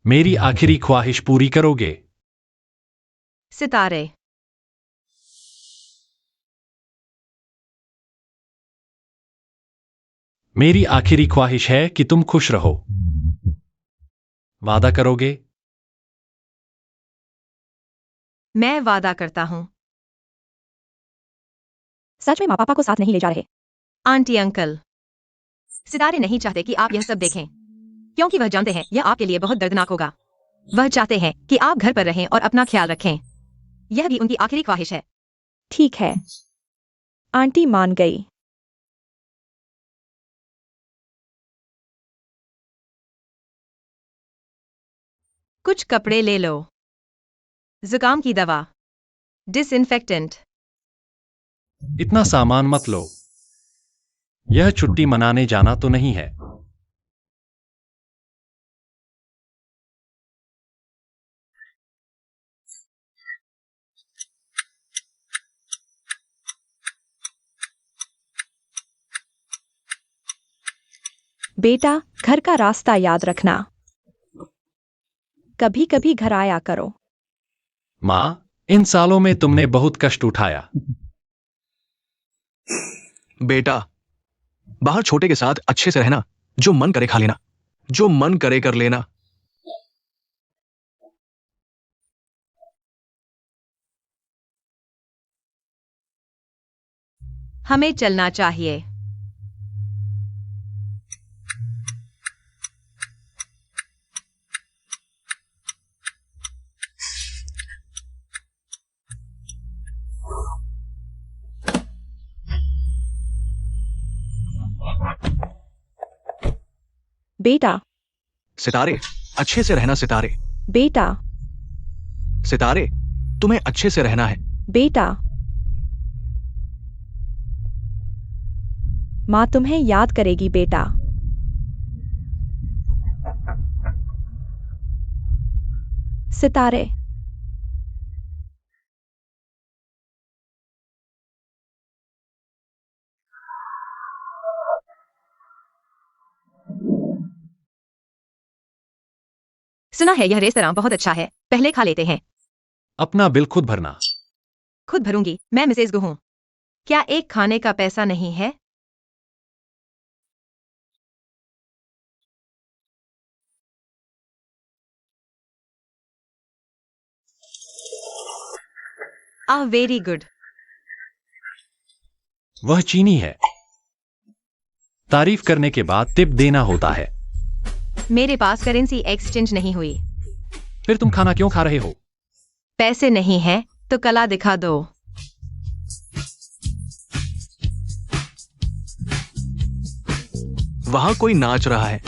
मेरी आखिरी ख्वाहिश पूरी करोगे? सितारे। मेरी आखिरी ख्वाहिश है कि तुम खुश रहो। वादा करोगे? मैं वादा करता हूँ। सच में माँ पापा को साथ नहीं ले जा रहे? आंटी अंकल, सितारे नहीं चाहते कि आप यह सब देखें, क्योंकि वह जानते हैं यह आपके लिए बहुत दर्दनाक होगा। वह चाहते हैं कि आप घर पर रहें और अपना ख्याल रखें। यह भी उनकी आखिरी ख्वाहिश है। ठीक है, आंटी मान गई। कुछ कपड़े ले लो। जुकाम की दवा, डिसइंफेक्टेंट। इतना सामान मत लो। यह छुट्टी मनाने जाना तो नहीं है। बेटा, घर का रास्ता याद रखना। कभी कभी घर आया करो। माँ, इन सालों में तुमने बहुत कष्ट उठाया। बेटा, बाहर छोटे के साथ अच्छे से रहना। जो मन करे खा लेना, जो मन करे कर लेना। हमें चलना चाहिए। बेटा, सितारे, अच्छे से रहना सितारे। बेटा, सितारे, तुम्हें अच्छे से रहना है। बेटा, माँ तुम्हें याद करेगी बेटा। सितारे। सुना है यह रेस्तरां बहुत अच्छा है, पहले खा लेते हैं। अपना बिल खुद भरना। खुद भरूंगी, मैं मिसेज गो हूं। क्या एक खाने का पैसा नहीं है? Very good. वह चीनी है। तारीफ करने के बाद टिप देना होता है। मेरे पास करेंसी एक्सचेंज नहीं हुई। फिर तुम खाना क्यों खा रहे हो? पैसे नहीं है तो कला दिखा दो। वहां कोई नाच रहा है।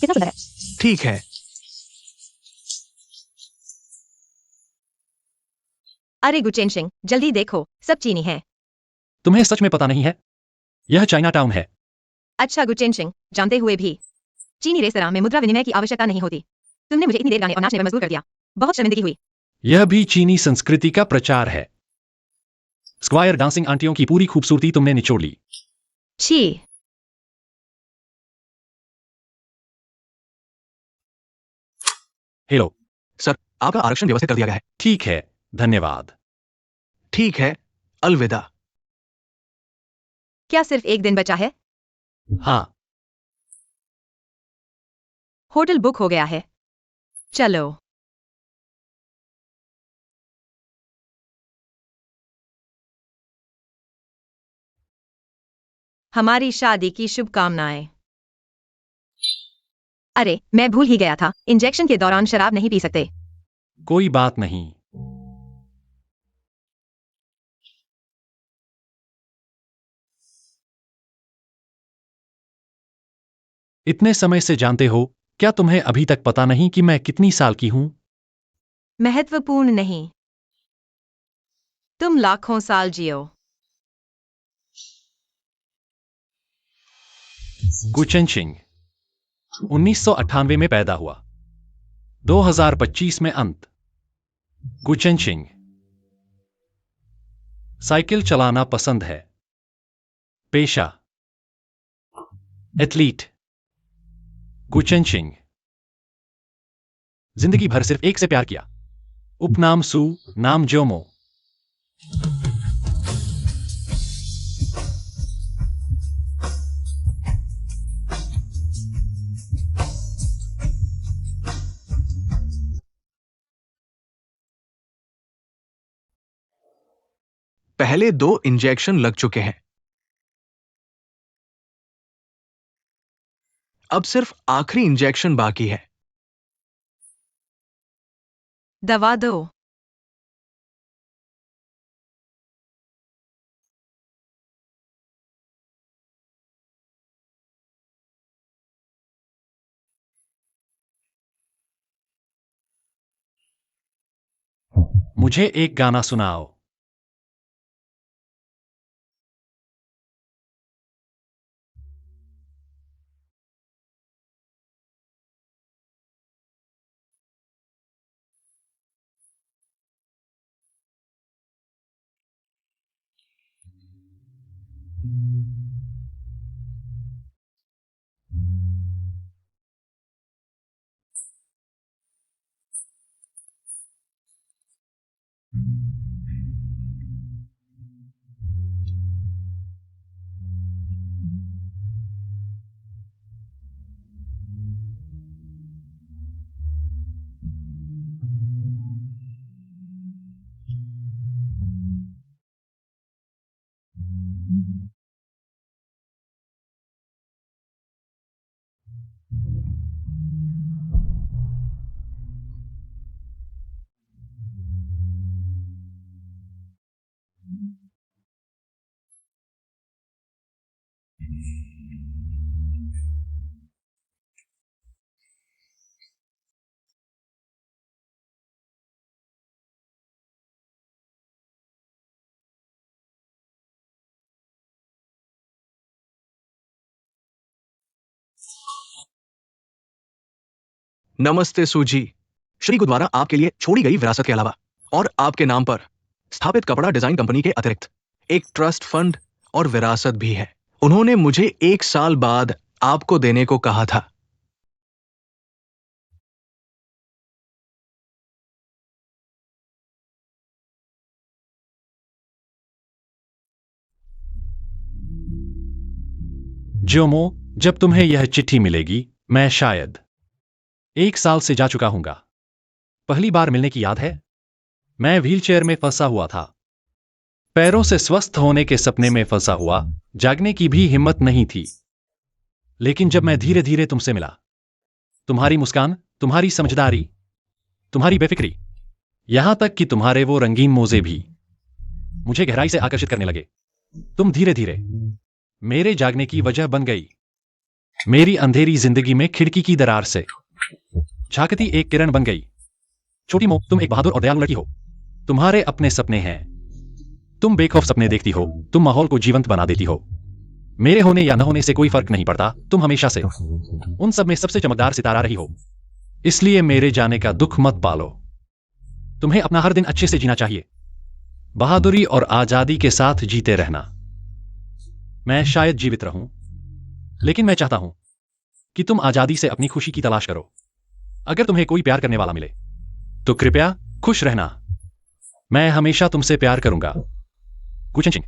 कितना सुंदर है। ठीक है। अरे गुचेनशिंग, जल्दी देखो, सब चीनी है। तुम्हें सच में पता नहीं है? यह चाइना टाउन है। अच्छा गुचेनशिंग, जानते हुए भी चीनी रेस्तरां में मुद्रा विनिमय की आवश्यकता नहीं होती। तुमने मुझे इतनी देर गाने और नाचने में मजबूर कर दिया। बहुत शर्मिंदगी हुई। यह भी चीनी संस्कृति का प्रचार है। स्क्वायर डांसिंग आंटियों की पूरी खूबसूरती तुमने निचोड़ ली। छी। हेलो। सर, आपका आरक्षण व्यवस्थित कर दिया गया है। ठीक है, धन्यवाद। ठीक है, अलविदा। क्या सिर्फ एक दिन बचा है? हाँ। होटल बुक हो गया है। चलो। हमारी शादी की शुभकामनाएं। अरे, मैं भूल ही गया था, इंजेक्शन के दौरान शराब नहीं पी सकते। कोई बात नहीं। इतने समय से जानते हो, क्या तुम्हें अभी तक पता नहीं कि मैं कितनी साल की हूं? महत्वपूर्ण नहीं। तुम लाखों साल जियो। गुचेनशिंग 1998 में पैदा हुआ, 2025 में अंत। गुचेनशिंग साइकिल चलाना पसंद है। पेशा एथलीट। गुचेनशिंग जिंदगी भर सिर्फ एक से प्यार किया। उपनाम सू, नाम जोमो। पहले 2 इंजेक्शन लग चुके हैं। अब सिर्फ आखिरी इंजेक्शन बाकी है। दवा दो। मुझे एक गाना सुनाओ। नमस्ते सूजी। श्री को द्वारा आपके लिए छोड़ी गई विरासत के अलावा और आपके नाम पर स्थापित कपड़ा डिजाइन कंपनी के अतिरिक्त एक ट्रस्ट फंड और विरासत भी है। उन्होंने मुझे 1 साल बाद आपको देने को कहा था। जोमो, जब तुम्हें यह चिट्ठी मिलेगी, मैं शायद 1 साल से जा चुका हूंगा। पहली बार मिलने की याद है? मैं व्हीलचेयर में फंसा हुआ था, पैरों से स्वस्थ होने के सपने में फंसा हुआ, जागने की भी हिम्मत नहीं थी। लेकिन जब मैं धीरे धीरे तुमसे मिला, तुम्हारी मुस्कान, तुम्हारी समझदारी, तुम्हारी बेफिक्री, यहां तक कि तुम्हारे वो रंगीन मोजे भी मुझे गहराई से आकर्षित करने लगे। तुम धीरे धीरे मेरे जागने की वजह बन गई। मेरी अंधेरी जिंदगी में खिड़की की दरार से झांकती एक किरण बन गई। छोटी मो, तुम एक बहादुर और दयालु लड़की हो। तुम्हारे अपने सपने हैं। तुम बेखौफ सपने देखती हो। तुम माहौल को जीवंत बना देती हो। मेरे होने या न होने से कोई फर्क नहीं पड़ता। तुम हमेशा से उन सब में सबसे चमकदार सितारा रही हो। इसलिए मेरे जाने का दुख मत पालो। तुम्हें अपना हर दिन अच्छे से जीना चाहिए, बहादुरी और आजादी के साथ जीते रहना। मैं शायद जीवित रहूं, लेकिन मैं चाहता हूं कि तुम आजादी से अपनी खुशी की तलाश करो। अगर तुम्हें कोई प्यार करने वाला मिले तो कृपया खुश रहना। मैं हमेशा तुमसे प्यार करूंगा। गुचेंचिंग।